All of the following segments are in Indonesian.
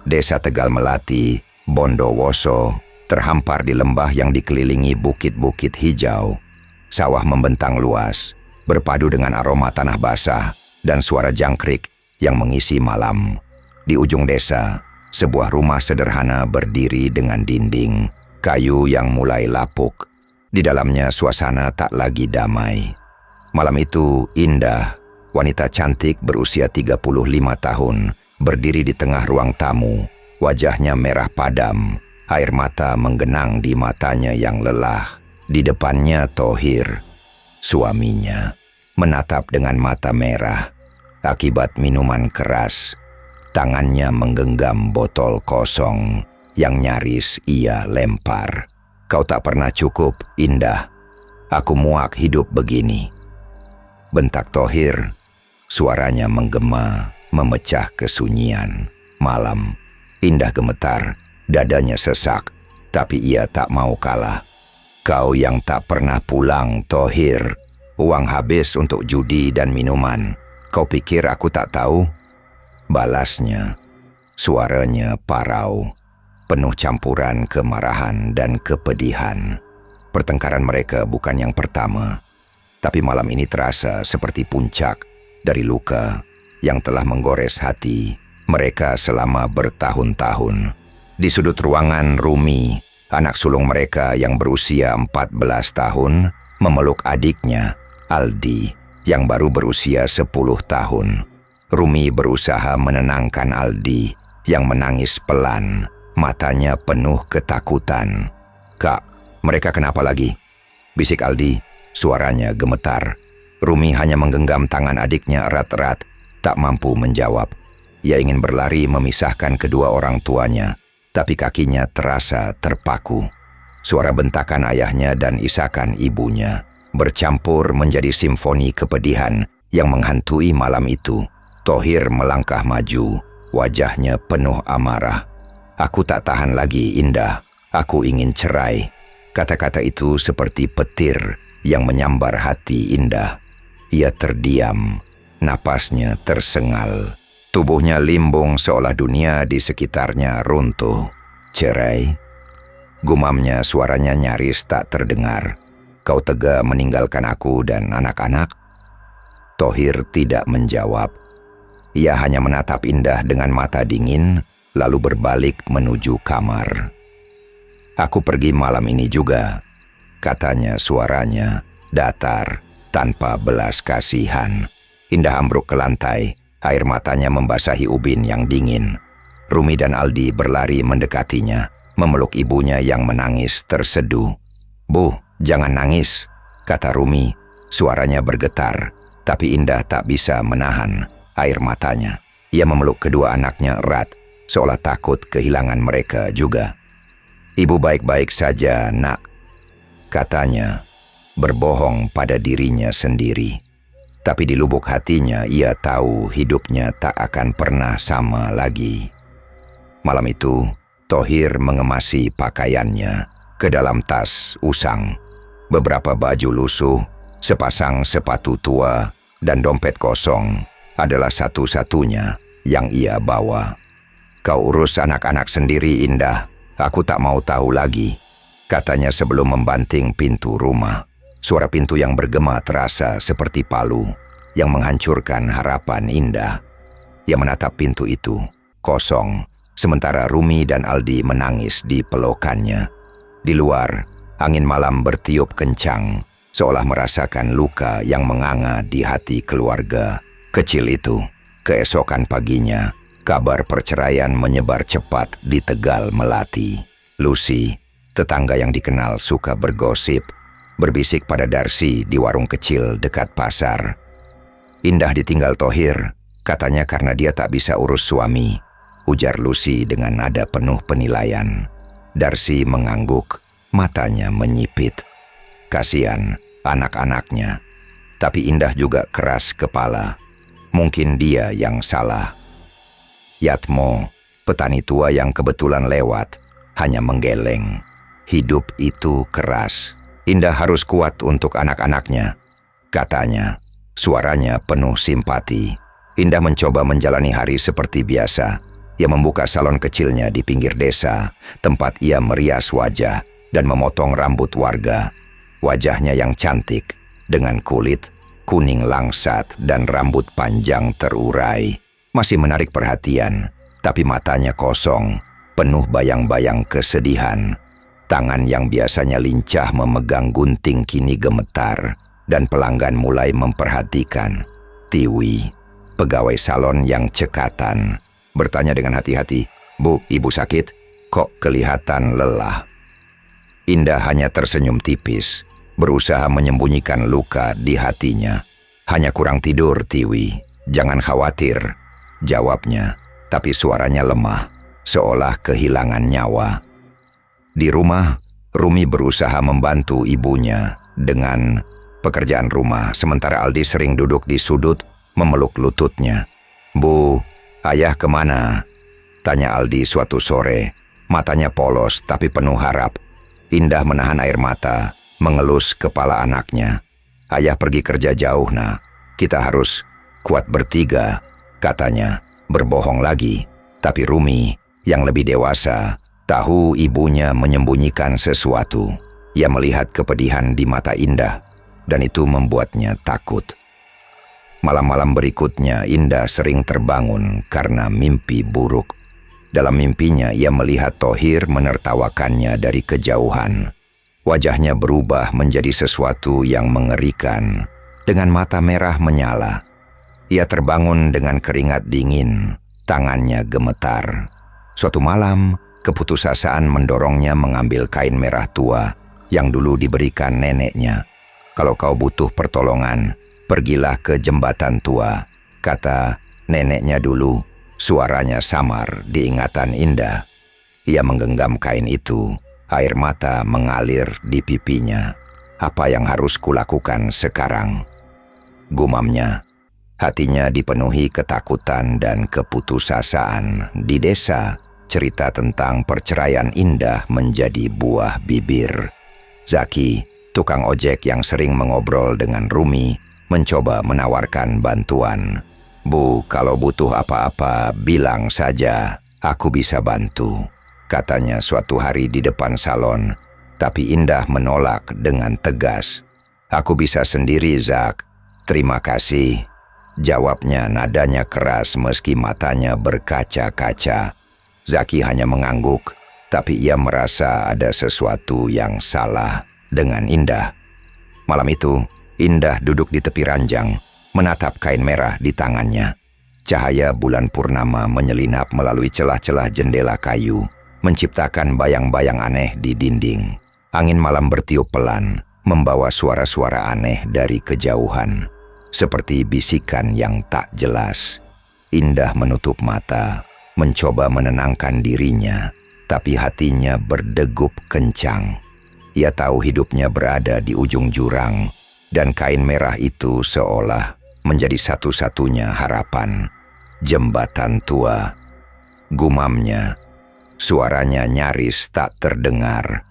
Desa Tegal Melati, Bondowoso, terhampar di lembah yang dikelilingi bukit-bukit hijau. Sawah membentang luas, berpadu dengan aroma tanah basah dan suara jangkrik yang mengisi malam. Di ujung desa, sebuah rumah sederhana berdiri dengan dinding kayu yang mulai lapuk. Di dalamnya suasana tak lagi damai. Malam itu Indah, wanita cantik berusia 35 tahun, berdiri di tengah ruang tamu. Wajahnya merah padam, air mata menggenang di matanya yang lelah. Di depannya Thohir, suaminya, menatap dengan mata merah akibat minuman keras. Tangannya menggenggam botol kosong yang nyaris ia lempar. "Kau tak pernah cukup, Indah. Aku muak hidup begini," bentak Thohir. Suaranya menggema, memecah kesunyian. Malam, Indah gemetar, dadanya sesak, tapi ia tak mau kalah. "Kau yang tak pernah pulang, Thohir. Uang habis untuk judi dan minuman. Kau pikir aku tak tahu?" Balasnya, suaranya parau, penuh campuran kemarahan dan kepedihan. Pertengkaran mereka bukan yang pertama, tapi malam ini terasa seperti puncak dari luka yang telah menggores hati mereka selama bertahun-tahun. Di sudut ruangan Rumi, anak sulung mereka yang berusia 14 tahun, memeluk adiknya, Aldi, yang baru berusia 10 tahun. Rumi berusaha menenangkan Aldi yang menangis pelan, matanya penuh ketakutan. "Kak, mereka kenapa lagi?" bisik Aldi, suaranya gemetar. Rumi hanya menggenggam tangan adiknya erat-erat, tak mampu menjawab. Ia ingin berlari memisahkan kedua orang tuanya, tapi kakinya terasa terpaku. Suara bentakan ayahnya dan isakan ibunya bercampur menjadi simfoni kepedihan yang menghantui malam itu. Thohir melangkah maju, wajahnya penuh amarah. "Aku tak tahan lagi, Indah. Aku ingin cerai." Kata-kata itu seperti petir yang menyambar hati Indah. Ia terdiam, napasnya tersengal. Tubuhnya limbung seolah dunia di sekitarnya runtuh. "Cerai?" gumamnya, suaranya nyaris tak terdengar. "Kau tega meninggalkan aku dan anak-anak?" Thohir tidak menjawab. Ia hanya menatap Indah dengan mata dingin, lalu berbalik menuju kamar. "Aku pergi malam ini juga," katanya, suaranya datar, tanpa belas kasihan. Indah ambruk ke lantai, air matanya membasahi ubin yang dingin. Rumi dan Aldi berlari mendekatinya, memeluk ibunya yang menangis terseduh. "Bu, jangan nangis," kata Rumi. Suaranya bergetar, tapi Indah tak bisa menahan air matanya. Ia memeluk kedua anaknya erat, seolah takut kehilangan mereka juga. "Ibu baik-baik saja, Nak," katanya, berbohong pada dirinya sendiri. Tapi di lubuk hatinya ia tahu hidupnya tak akan pernah sama lagi. Malam itu, Thohir mengemasi pakaiannya ke dalam tas usang. Beberapa baju lusuh, sepasang sepatu tua, dan dompet kosong adalah satu-satunya yang ia bawa. "Kau urus anak-anak sendiri, Indah. Aku tak mau tahu lagi," katanya sebelum membanting pintu rumah. Suara pintu yang bergema terasa seperti palu yang menghancurkan harapan Indah. Ia menatap pintu itu, kosong, sementara Rumi dan Aldi menangis di pelukannya. Di luar, angin malam bertiup kencang, seolah merasakan luka yang menganga di hati keluarga kecil itu. Keesokan paginya, kabar perceraian menyebar cepat di Tegal Melati. Lucy, tetangga yang dikenal suka bergosip, berbisik pada Darsi di warung kecil dekat pasar. "Indah ditinggal Thohir, katanya karena dia tak bisa urus suami," ujar Lucy dengan nada penuh penilaian. Darsi mengangguk, matanya menyipit. Kasihan anak-anaknya, tapi Indah juga keras kepala. Mungkin dia yang salah. Yatmo, petani tua yang kebetulan lewat, hanya menggeleng. "Hidup itu keras. Indah harus kuat untuk anak-anaknya," katanya. Suaranya penuh simpati. Indah mencoba menjalani hari seperti biasa, Ia membuka salon kecilnya di pinggir desa, tempat ia merias wajah dan memotong rambut warga. Wajahnya yang cantik, dengan kulit kuning langsat dan rambut panjang terurai, masih menarik perhatian, tapi matanya kosong, penuh bayang-bayang kesedihan. Tangan yang biasanya lincah memegang gunting kini gemetar, dan pelanggan mulai memperhatikan. Tiwi, pegawai salon yang cekatan, bertanya dengan hati-hati, "Bu, ibu sakit? Kok kelihatan lelah?" Indah hanya tersenyum tipis, berusaha menyembunyikan luka di hatinya. "Hanya kurang tidur, Tiwi. Jangan khawatir," jawabnya, tapi suaranya lemah, seolah kehilangan nyawa. Di rumah, Rumi berusaha membantu ibunya dengan pekerjaan rumah, sementara Aldi sering duduk di sudut memeluk lututnya. "Bu, ayah kemana?" tanya Aldi suatu sore. Matanya polos tapi penuh harap. Indah menahan air mata, mengelus kepala anaknya. "Ayah pergi kerja jauh, Nak. Kita harus kuat bertiga," katanya. Berbohong lagi. Tapi Rumi, yang lebih dewasa, tahu ibunya menyembunyikan sesuatu. Ia melihat kepedihan di mata Indah, dan itu membuatnya takut. Malam-malam berikutnya, Indah sering terbangun karena mimpi buruk. Dalam mimpinya, ia melihat Thohir menertawakannya dari kejauhan. Wajahnya berubah menjadi sesuatu yang mengerikan, dengan mata merah menyala. Ia terbangun dengan keringat dingin, tangannya gemetar. Suatu malam, keputusasaan mendorongnya mengambil kain merah tua yang dulu diberikan neneknya. "Kalau kau butuh pertolongan, pergilah ke jembatan tua," kata neneknya dulu. Suaranya samar di ingatan Indah. Ia menggenggam kain itu, air mata mengalir di pipinya. "Apa yang harus kulakukan sekarang?" gumamnya. Hatinya dipenuhi ketakutan dan keputusasaan. Di desa, cerita tentang perceraian Indah menjadi buah bibir. Zaki, tukang ojek yang sering mengobrol dengan Rumi, mencoba menawarkan bantuan. "Bu, kalau butuh apa-apa, bilang saja, aku bisa bantu," katanya suatu hari di depan salon. Tapi Indah menolak dengan tegas. "Aku bisa sendiri, Zak. Terima kasih," jawabnya nadanya keras meski matanya berkaca-kaca. Zaki hanya mengangguk, tapi ia merasa ada sesuatu yang salah dengan Indah. Malam itu, Indah duduk di tepi ranjang, menatap kain merah di tangannya. Cahaya bulan purnama menyelinap melalui celah-celah jendela kayu, menciptakan bayang-bayang aneh di dinding. Angin malam bertiup pelan, membawa suara-suara aneh dari kejauhan, seperti bisikan yang tak jelas. Indah menutup mata, mencoba menenangkan dirinya, tapi hatinya berdegup kencang. Ia tahu hidupnya berada di ujung jurang, dan kain merah itu seolah menjadi satu-satunya harapan. "Jembatan tua," gumamnya. Suaranya nyaris tak terdengar.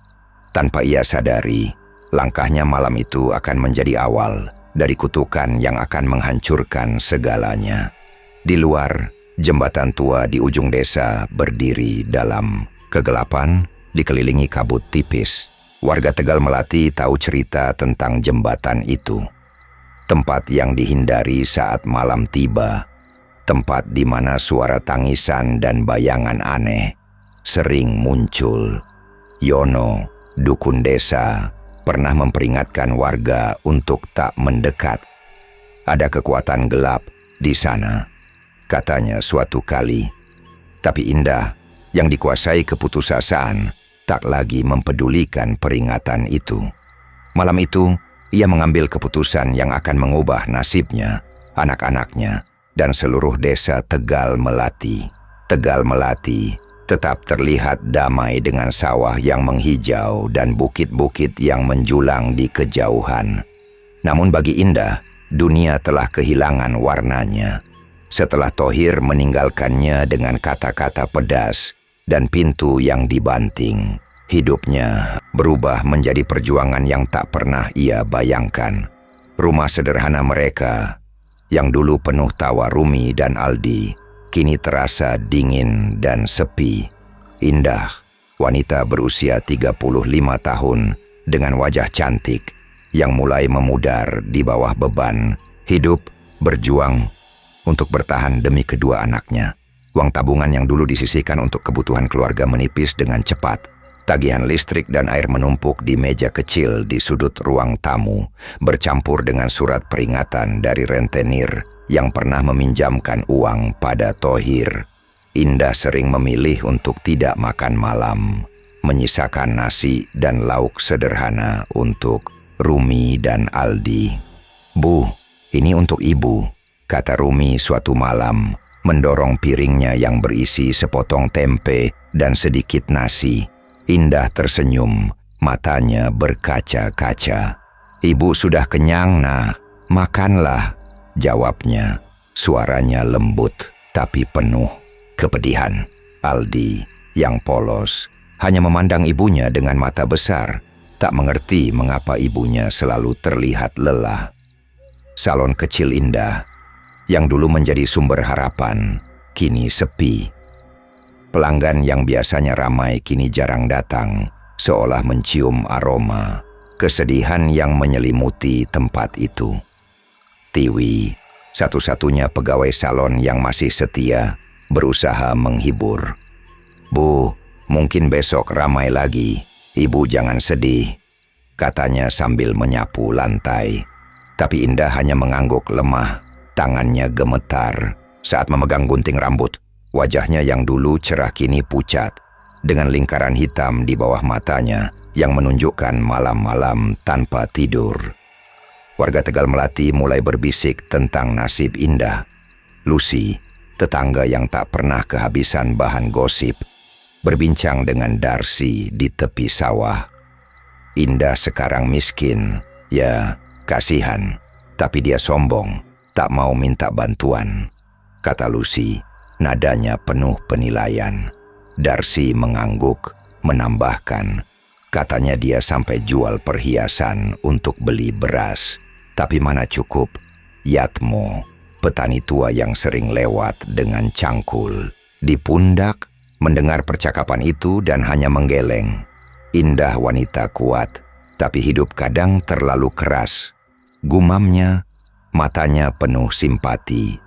Tanpa ia sadari, langkahnya malam itu akan menjadi awal dari kutukan yang akan menghancurkan segalanya. Di luar, jembatan tua di ujung desa berdiri dalam kegelapan, dikelilingi kabut tipis. Warga Tegal Melati tahu cerita tentang jembatan itu. Tempat yang dihindari saat malam tiba. Tempat di mana suara tangisan dan bayangan aneh sering muncul. Yono, dukun desa, pernah memperingatkan warga untuk tak mendekat. "Ada kekuatan gelap di sana," katanya suatu kali. Tapi Indah, yang dikuasai keputusasaan, tak lagi mempedulikan peringatan itu. Malam itu, ia mengambil keputusan yang akan mengubah nasibnya, anak-anaknya, dan seluruh desa Tegal Melati. Tegal Melati tetap terlihat damai dengan sawah yang menghijau dan bukit-bukit yang menjulang di kejauhan. Namun bagi Indah, dunia telah kehilangan warnanya. Setelah Thohir meninggalkannya dengan kata-kata pedas dan pintu yang dibanting, hidupnya berubah menjadi perjuangan yang tak pernah ia bayangkan. Rumah sederhana mereka, yang dulu penuh tawa Rumi dan Aldi, kini terasa dingin dan sepi. Indah, wanita berusia 35 tahun dengan wajah cantik yang mulai memudar di bawah beban hidup, berjuang untuk bertahan demi kedua anaknya. Uang tabungan yang dulu disisihkan untuk kebutuhan keluarga menipis dengan cepat. Tagihan listrik dan air menumpuk di meja kecil di sudut ruang tamu, bercampur dengan surat peringatan dari rentenir yang pernah meminjamkan uang pada Thohir. Indah sering memilih untuk tidak makan malam, menyisakan nasi dan lauk sederhana untuk Rumi dan Aldi. "Bu, ini untuk ibu," kata Rumi suatu malam, mendorong piringnya yang berisi sepotong tempe dan sedikit nasi. Indah tersenyum, matanya berkaca-kaca. "Ibu sudah kenyang, Nah. Makanlah," jawabnya. Suaranya lembut tapi penuh kepedihan. Aldi, yang polos, hanya memandang ibunya dengan mata besar, tak mengerti mengapa ibunya selalu terlihat lelah. Salon kecil Indah, yang dulu menjadi sumber harapan, kini sepi. Pelanggan yang biasanya ramai kini jarang datang, seolah mencium aroma kesedihan yang menyelimuti tempat itu. Tiwi, satu-satunya pegawai salon yang masih setia, berusaha menghibur. "Bu, mungkin besok ramai lagi. Ibu jangan sedih," katanya sambil menyapu lantai. Tapi Indah hanya mengangguk lemah, tangannya gemetar saat memegang gunting rambut. Wajahnya yang dulu cerah kini pucat, dengan lingkaran hitam di bawah matanya yang menunjukkan malam-malam tanpa tidur. Warga Tegal Melati mulai berbisik tentang nasib Indah. Lucy, tetangga yang tak pernah kehabisan bahan gosip, berbincang dengan Darcy di tepi sawah. "Indah sekarang miskin, ya kasihan, tapi dia sombong, tak mau minta bantuan," kata Lucy. Nadanya penuh penilaian. Darcy mengangguk, menambahkan, "Katanya dia sampai jual perhiasan untuk beli beras. Tapi mana cukup. Yatmo, petani tua yang sering lewat dengan cangkul di pundak, mendengar percakapan itu dan hanya menggeleng. Indah wanita kuat, tapi hidup kadang terlalu keras. Gumamnya, matanya penuh simpati.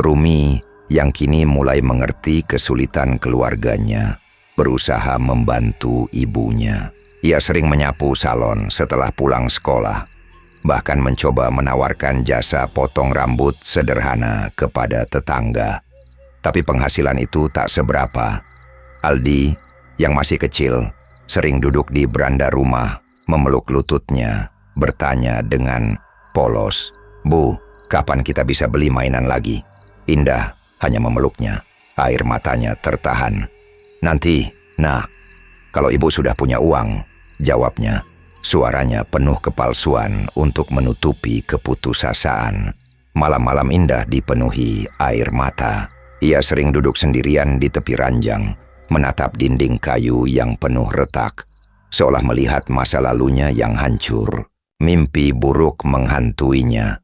Rumi, yang kini mulai mengerti kesulitan keluarganya, berusaha membantu ibunya. Ia sering menyapu salon setelah pulang sekolah, bahkan mencoba menawarkan jasa potong rambut sederhana kepada tetangga. Tapi penghasilan itu tak seberapa. Aldi, yang masih kecil, sering duduk di beranda rumah, memeluk lututnya, bertanya dengan polos, "Bu, kapan kita bisa beli mainan lagi?" Indah hanya memeluknya, air matanya tertahan. "Nanti, Nak, kalau ibu sudah punya uang," jawabnya. Suaranya penuh kepalsuan untuk menutupi keputusasaan. Malam-malam Indah dipenuhi air mata. Ia sering duduk sendirian di tepi ranjang, menatap dinding kayu yang penuh retak, seolah melihat masa lalunya yang hancur. Mimpi buruk menghantuinya.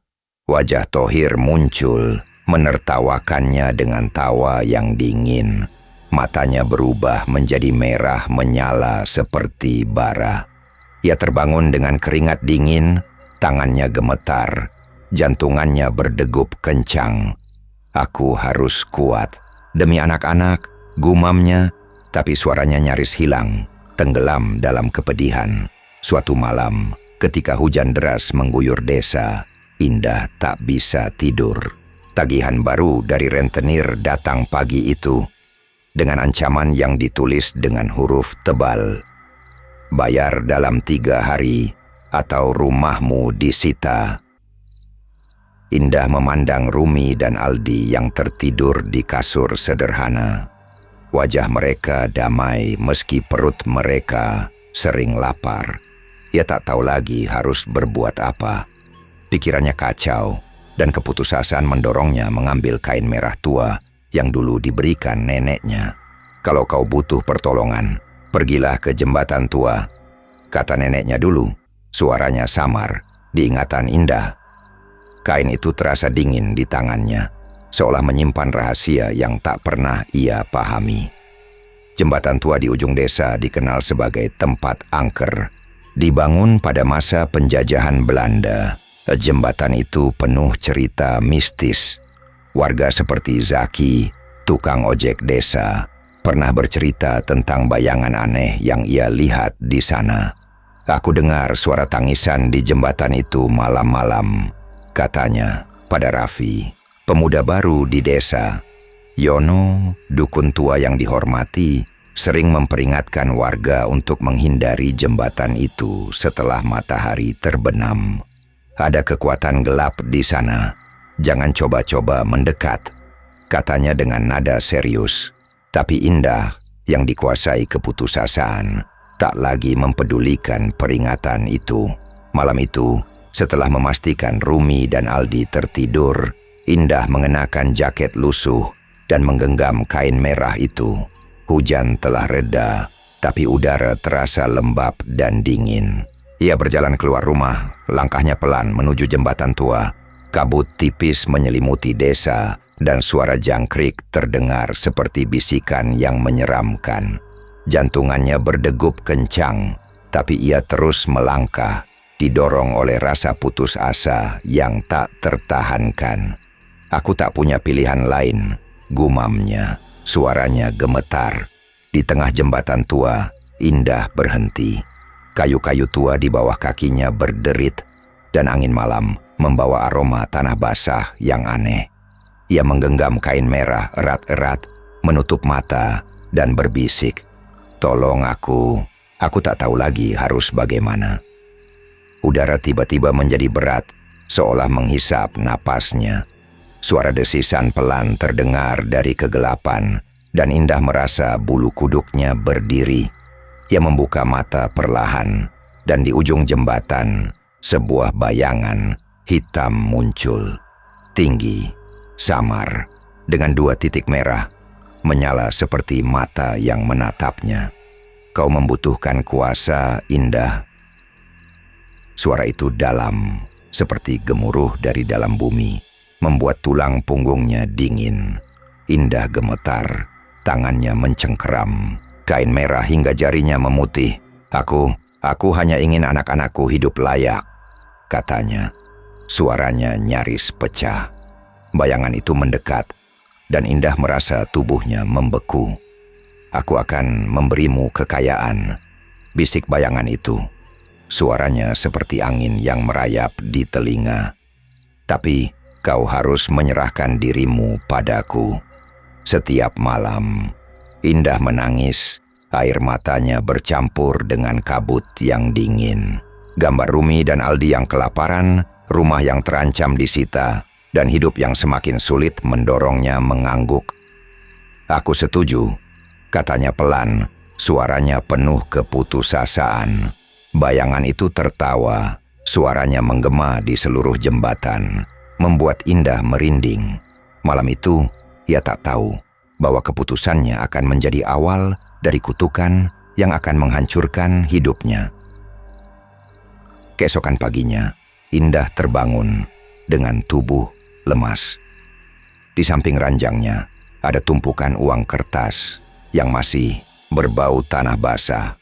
Wajah Thohir muncul, menertawakannya dengan tawa yang dingin. Matanya berubah menjadi merah menyala seperti bara. Ia terbangun dengan keringat dingin, tangannya gemetar, jantungannya berdegup kencang. "Aku harus kuat demi anak-anak," gumamnya, tapi suaranya nyaris hilang, tenggelam dalam kepedihan. Suatu malam, ketika hujan deras mengguyur desa, Indah tak bisa tidur. Tagihan baru dari rentenir datang pagi itu, dengan ancaman yang ditulis dengan huruf tebal. "Bayar dalam 3 hari, atau rumahmu disita." Indah memandang Rumi dan Aldi yang tertidur di kasur sederhana. Wajah mereka damai meski perut mereka sering lapar. Ia tak tahu lagi harus berbuat apa. Pikirannya kacau, dan keputusasaan mendorongnya mengambil kain merah tua yang dulu diberikan neneknya. "Kalau kau butuh pertolongan, pergilah ke jembatan tua," kata neneknya dulu. Suaranya samar, diingatan Indah. Kain itu terasa dingin di tangannya. seolah menyimpan rahasia yang tak pernah ia pahami. Jembatan tua di ujung desa dikenal sebagai tempat angker. Dibangun pada masa penjajahan Belanda, jembatan itu penuh cerita mistis. Warga seperti Zaki, tukang ojek desa, pernah bercerita tentang bayangan aneh yang ia lihat di sana. Aku dengar suara tangisan di jembatan itu malam-malam, katanya pada Raffi, pemuda baru di desa. Yono, dukun tua yang dihormati, sering memperingatkan warga untuk menghindari jembatan itu setelah matahari terbenam. Ada kekuatan gelap di sana. Jangan coba-coba mendekat, katanya dengan nada serius. Tapi Indah yang dikuasai keputusasaan tak lagi mempedulikan peringatan itu. Malam itu, setelah memastikan Rumi dan Aldi tertidur, Indah mengenakan jaket lusuh dan menggenggam kain merah itu. Hujan telah reda, tapi udara terasa lembab dan dingin. Ia berjalan keluar rumah, langkahnya pelan menuju jembatan tua. Kabut tipis menyelimuti desa dan suara jangkrik terdengar seperti bisikan yang menyeramkan. Jantungannya berdegup kencang, tapi ia terus melangkah, didorong oleh rasa putus asa yang tak tertahankan. Aku tak punya pilihan lain, gumamnya. Suaranya gemetar. Di tengah jembatan tua, Indah berhenti. Kayu-kayu tua di bawah kakinya berderit, dan angin malam membawa aroma tanah basah yang aneh. Ia menggenggam kain merah erat-erat, menutup mata, dan berbisik, "Tolong aku tak tahu lagi harus bagaimana." Udara tiba-tiba menjadi berat, seolah menghisap napasnya. Suara desisan pelan terdengar dari kegelapan, dan Indah merasa bulu kuduknya berdiri. Ia membuka mata perlahan, dan di ujung jembatan, sebuah bayangan hitam muncul, tinggi, samar, dengan 2 titik merah, menyala seperti mata yang menatapnya. "Kau membutuhkan kuasa, Indah." Suara itu dalam, seperti gemuruh dari dalam bumi, membuat tulang punggungnya dingin. Indah gemetar, tangannya mencengkeram, kain merah hingga jarinya memutih. Aku hanya ingin anak-anakku hidup layak," katanya. Suaranya nyaris pecah. Bayangan itu mendekat, dan Indah merasa tubuhnya membeku. "Aku akan memberimu kekayaan," bisik bayangan itu. Suaranya seperti angin yang merayap di telinga. "Tapi kau harus menyerahkan dirimu padaku." Setiap malam, Indah menangis, air matanya bercampur dengan kabut yang dingin. Gambar Rumi dan Aldi yang kelaparan, rumah yang terancam disita, dan hidup yang semakin sulit mendorongnya mengangguk. "Aku setuju," katanya pelan, suaranya penuh keputusasaan. Bayangan itu tertawa, suaranya menggema di seluruh jembatan, membuat Indah merinding. Malam itu, ia tak tahu bahwa keputusannya akan menjadi awal dari kutukan yang akan menghancurkan hidupnya. Keesokan paginya, Indah terbangun dengan tubuh lemas. Di samping ranjangnya ada tumpukan uang kertas yang masih berbau tanah basah.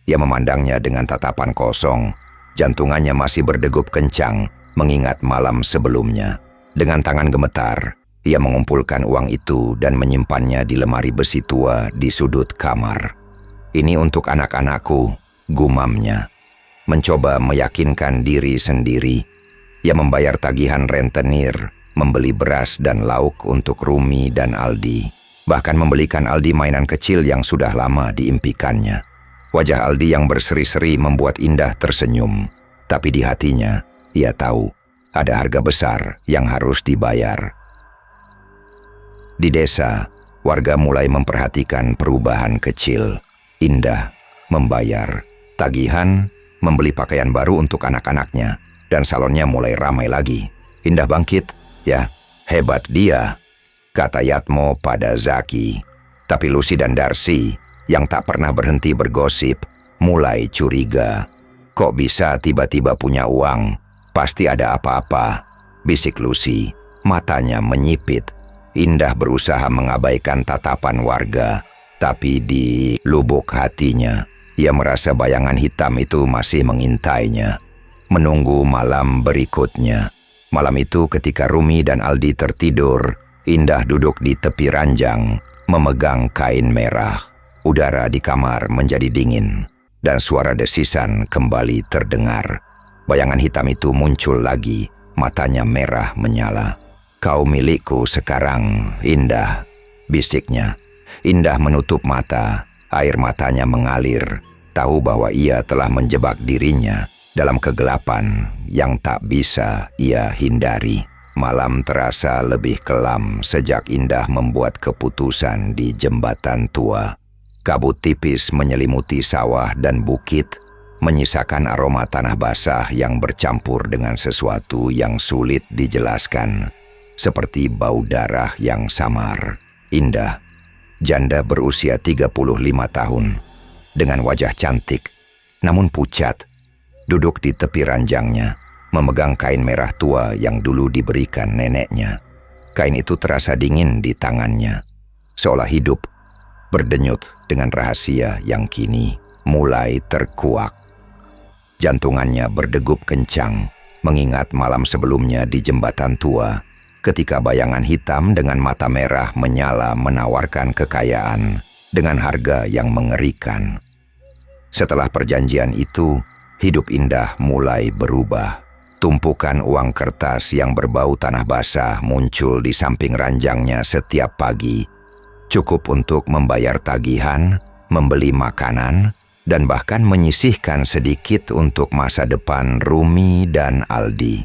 Ia memandangnya dengan tatapan kosong, jantungannya masih berdegup kencang mengingat malam sebelumnya. Dengan tangan gemetar, ia mengumpulkan uang itu dan menyimpannya di lemari besi tua di sudut kamar. "Ini untuk anak-anakku," gumamnya. Mencoba meyakinkan diri sendiri, ia membayar tagihan rentenir, membeli beras dan lauk untuk Rumi dan Aldi, bahkan membelikan Aldi mainan kecil yang sudah lama diimpikannya. Wajah Aldi yang berseri-seri membuat Indah tersenyum, tapi di hatinya ia tahu ada harga besar yang harus dibayar. Di desa, warga mulai memperhatikan perubahan kecil. Indah membayar tagihan, membeli pakaian baru untuk anak-anaknya, dan salonnya mulai ramai lagi. Indah bangkit. "Ya, hebat dia," kata Yatmo pada Zaki. Tapi Lucy dan Darcy, yang tak pernah berhenti bergosip, mulai curiga. "Kok bisa tiba-tiba punya uang? Pasti ada apa-apa," bisik Lucy, matanya menyipit. Indah berusaha mengabaikan tatapan warga, tapi di lubuk hatinya, ia merasa bayangan hitam itu masih mengintainya. Menunggu malam berikutnya. Malam itu ketika Rumi dan Aldi tertidur, Indah duduk di tepi ranjang, memegang kain merah. Udara di kamar menjadi dingin, dan suara desisan kembali terdengar. Bayangan hitam itu muncul lagi, matanya merah menyala. "Kau milikku sekarang, Indah," bisiknya. Indah menutup mata, air matanya mengalir, tahu bahwa ia telah menjebak dirinya dalam kegelapan yang tak bisa ia hindari. Malam terasa lebih kelam sejak Indah membuat keputusan di jembatan tua. Kabut tipis menyelimuti sawah dan bukit, menyisakan aroma tanah basah yang bercampur dengan sesuatu yang sulit dijelaskan, seperti bau darah yang samar. Indah, janda berusia 35 tahun, dengan wajah cantik, namun pucat, duduk di tepi ranjangnya, memegang kain merah tua yang dulu diberikan neneknya. Kain itu terasa dingin di tangannya, seolah hidup, berdenyut dengan rahasia yang kini mulai terkuak. Jantungannya berdegup kencang, mengingat malam sebelumnya di jembatan tua, ketika bayangan hitam dengan mata merah menyala menawarkan kekayaan dengan harga yang mengerikan. Setelah perjanjian itu, hidup Indah mulai berubah. Tumpukan uang kertas yang berbau tanah basah muncul di samping ranjangnya setiap pagi. Cukup untuk membayar tagihan, membeli makanan, dan bahkan menyisihkan sedikit untuk masa depan Rumi dan Aldi.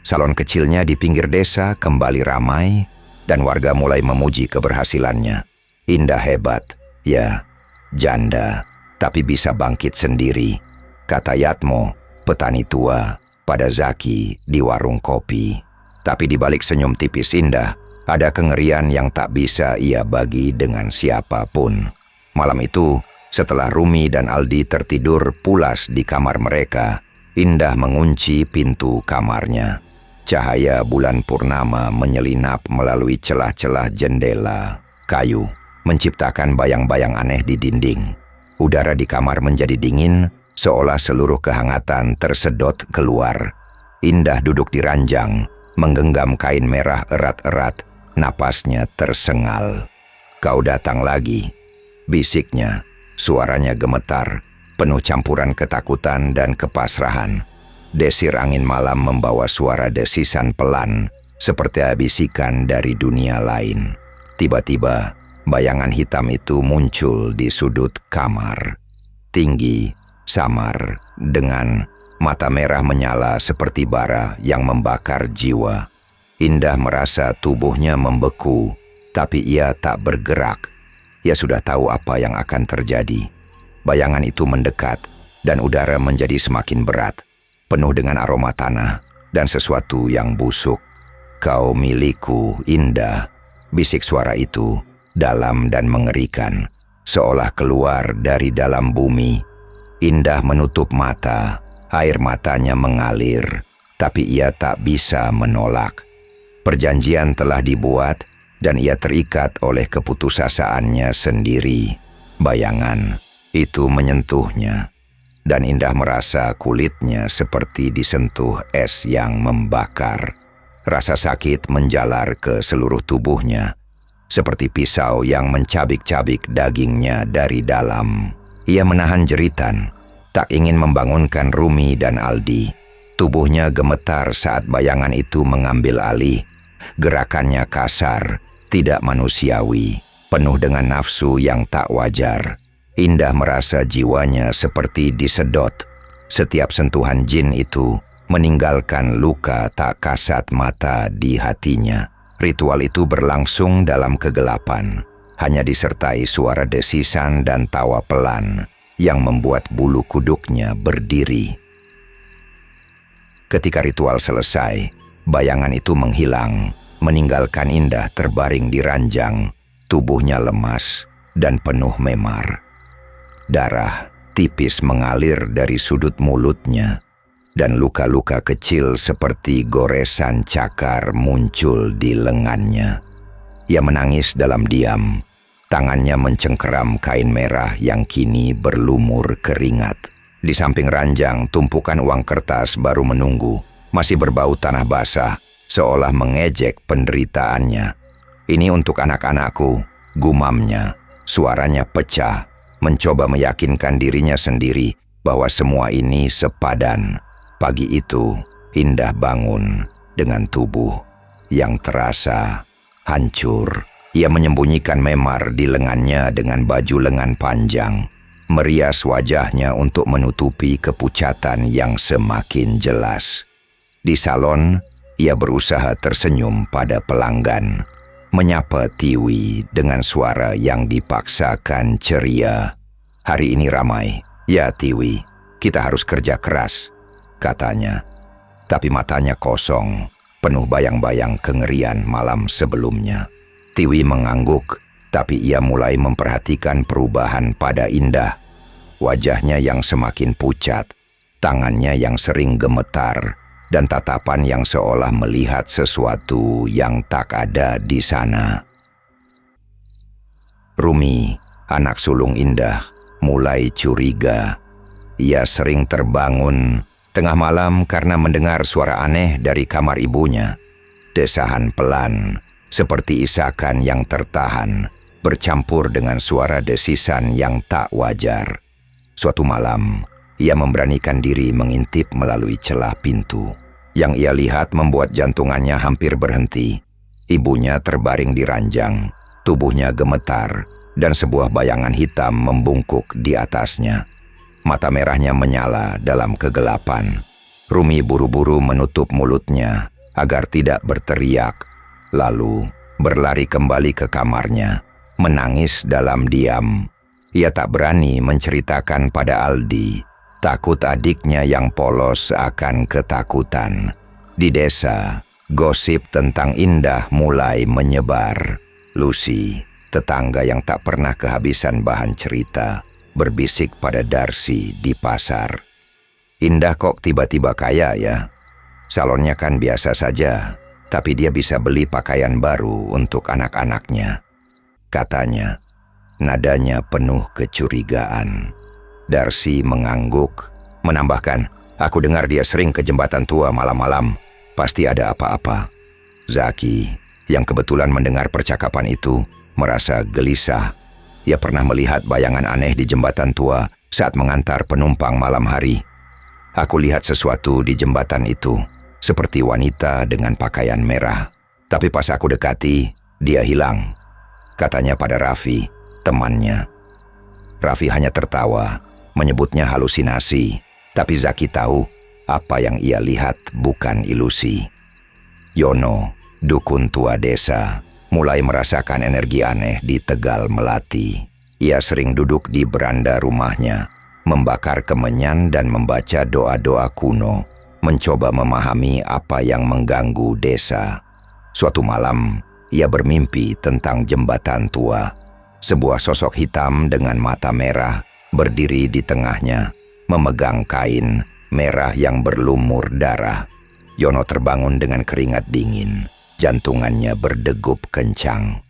Salon kecilnya di pinggir desa kembali ramai, dan warga mulai memuji keberhasilannya. Indah hebat, ya, janda, tapi bisa bangkit sendiri, kata Yatmo, petani tua, pada Zaki di warung kopi. Tapi di balik senyum tipis Indah, ada kengerian yang tak bisa ia bagi dengan siapapun. Malam itu, setelah Rumi dan Aldi tertidur pulas di kamar mereka, Indah mengunci pintu kamarnya. Cahaya bulan purnama menyelinap melalui celah-celah jendela kayu, menciptakan bayang-bayang aneh di dinding. Udara di kamar menjadi dingin, seolah seluruh kehangatan tersedot keluar. Indah duduk di ranjang, menggenggam kain merah erat-erat, napasnya tersengal. "Kau datang lagi," bisiknya. Suaranya gemetar, penuh campuran ketakutan dan kepasrahan. Desir angin malam membawa suara desisan pelan, seperti bisikan dari dunia lain. Tiba-tiba, bayangan hitam itu muncul di sudut kamar. Tinggi, samar, dengan mata merah menyala seperti bara yang membakar jiwa. Indah merasa tubuhnya membeku, tapi ia tak bergerak. Ia sudah tahu apa yang akan terjadi. Bayangan itu mendekat, dan udara menjadi semakin berat, penuh dengan aroma tanah dan sesuatu yang busuk. "Kau milikku, Indah," bisik suara itu, dalam dan mengerikan, seolah keluar dari dalam bumi. Indah menutup mata, air matanya mengalir, tapi ia tak bisa menolak. Perjanjian telah dibuat, dan ia terikat oleh keputusasaannya sendiri. Bayangan itu menyentuhnya, dan Indah merasa kulitnya seperti disentuh es yang membakar. Rasa sakit menjalar ke seluruh tubuhnya, seperti pisau yang mencabik-cabik dagingnya dari dalam. Ia menahan jeritan, tak ingin membangunkan Rumi dan Aldi. Tubuhnya gemetar saat bayangan itu mengambil alih. Gerakannya kasar, tidak manusiawi, penuh dengan nafsu yang tak wajar. Indah merasa jiwanya seperti disedot. Setiap sentuhan jin itu meninggalkan luka tak kasat mata di hatinya. Ritual itu berlangsung dalam kegelapan, hanya disertai suara desisan dan tawa pelan yang membuat bulu kuduknya berdiri. Ketika ritual selesai, bayangan itu menghilang, meninggalkan Indah terbaring di ranjang, tubuhnya lemas dan penuh memar. Darah tipis mengalir dari sudut mulutnya, dan luka-luka kecil seperti goresan cakar muncul di lengannya. Ia menangis dalam diam. Tangannya mencengkeram kain merah yang kini berlumur keringat. Di samping ranjang, tumpukan uang kertas baru menunggu, masih berbau tanah basah, seolah mengejek penderitaannya. "Ini untuk anak-anakku," gumamnya. Suaranya pecah, mencoba meyakinkan dirinya sendiri bahwa semua ini sepadan. Pagi itu, Indah bangun dengan tubuh yang terasa hancur. Ia menyembunyikan memar di lengannya dengan baju lengan panjang, merias wajahnya untuk menutupi kepucatan yang semakin jelas. Di salon, ia berusaha tersenyum pada pelanggan, menyapa Tiwi dengan suara yang dipaksakan ceria. "Hari ini ramai." "Ya Tiwi, kita harus kerja keras," katanya. Tapi matanya kosong, penuh bayang-bayang kengerian malam sebelumnya. Tiwi mengangguk, tapi ia mulai memperhatikan perubahan pada Indah. Wajahnya yang semakin pucat, tangannya yang sering gemetar, dan tatapan yang seolah melihat sesuatu yang tak ada di sana. Rumi, anak sulung Indah, mulai curiga. Ia sering terbangun tengah malam karena mendengar suara aneh dari kamar ibunya. Desahan pelan, seperti isakan yang tertahan, bercampur dengan suara desisan yang tak wajar. Suatu malam, ia memberanikan diri mengintip melalui celah pintu. Yang ia lihat membuat jantungannya hampir berhenti. Ibunya terbaring di ranjang, tubuhnya gemetar, dan sebuah bayangan hitam membungkuk di atasnya. Mata merahnya menyala dalam kegelapan. Rumi buru-buru menutup mulutnya agar tidak berteriak, lalu berlari kembali ke kamarnya, menangis dalam diam. Ia tak berani menceritakan pada Aldi, takut adiknya yang polos akan ketakutan. Di desa, gosip tentang Indah mulai menyebar. Lucy, tetangga yang tak pernah kehabisan bahan cerita, berbisik pada Darcy di pasar. "Indah kok tiba-tiba kaya ya? Salonnya kan biasa saja, tapi dia bisa beli pakaian baru untuk anak-anaknya," katanya. Nadanya penuh kecurigaan. Darcy mengangguk, menambahkan, "Aku dengar dia sering ke jembatan tua malam-malam. Pasti ada apa-apa." Zaki, yang kebetulan mendengar percakapan itu, merasa gelisah. Ia pernah melihat bayangan aneh di jembatan tua saat mengantar penumpang malam hari. "Aku lihat sesuatu di jembatan itu, seperti wanita dengan pakaian merah. Tapi pas aku dekati, dia hilang," katanya pada Raffi, temannya. Raffi hanya tertawa, menyebutnya halusinasi, tapi Zaki tahu apa yang ia lihat bukan ilusi. Yono, dukun tua desa, mulai merasakan energi aneh di Tegal Melati. Ia sering duduk di beranda rumahnya, membakar kemenyan dan membaca doa-doa kuno, mencoba memahami apa yang mengganggu desa. Suatu malam, ia bermimpi tentang jembatan tua. Sebuah sosok hitam dengan mata merah berdiri di tengahnya, memegang kain merah yang berlumur darah. Yono terbangun dengan keringat dingin, jantungannya berdegup kencang.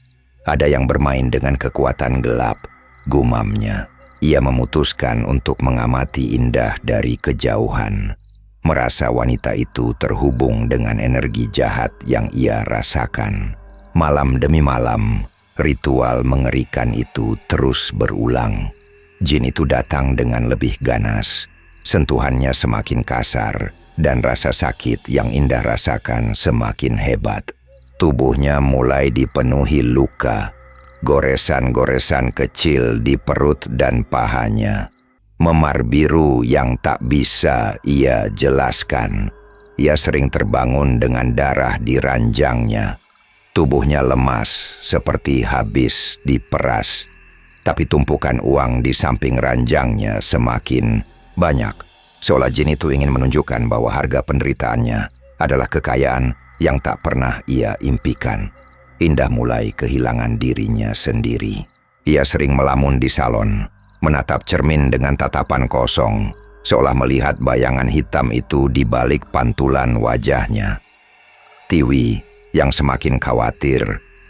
"Ada yang bermain dengan kekuatan gelap," gumamnya. Ia memutuskan untuk mengamati Indah dari kejauhan, merasa wanita itu terhubung dengan energi jahat yang ia rasakan. Malam demi malam, ritual mengerikan itu terus berulang. Jin itu datang dengan lebih ganas. Sentuhannya semakin kasar, dan rasa sakit yang Indah rasakan semakin hebat. Tubuhnya mulai dipenuhi luka, goresan-goresan kecil di perut dan pahanya. Memar biru yang tak bisa ia jelaskan. Ia sering terbangun dengan darah di ranjangnya. Tubuhnya lemas seperti habis diperas, tapi tumpukan uang di samping ranjangnya semakin banyak. Seolah jin itu ingin menunjukkan bahwa harga penderitaannya adalah kekayaan yang tak pernah ia impikan. Indah mulai kehilangan dirinya sendiri. Ia sering melamun di salon, menatap cermin dengan tatapan kosong, seolah melihat bayangan hitam itu di balik pantulan wajahnya. Tiwi, yang semakin khawatir,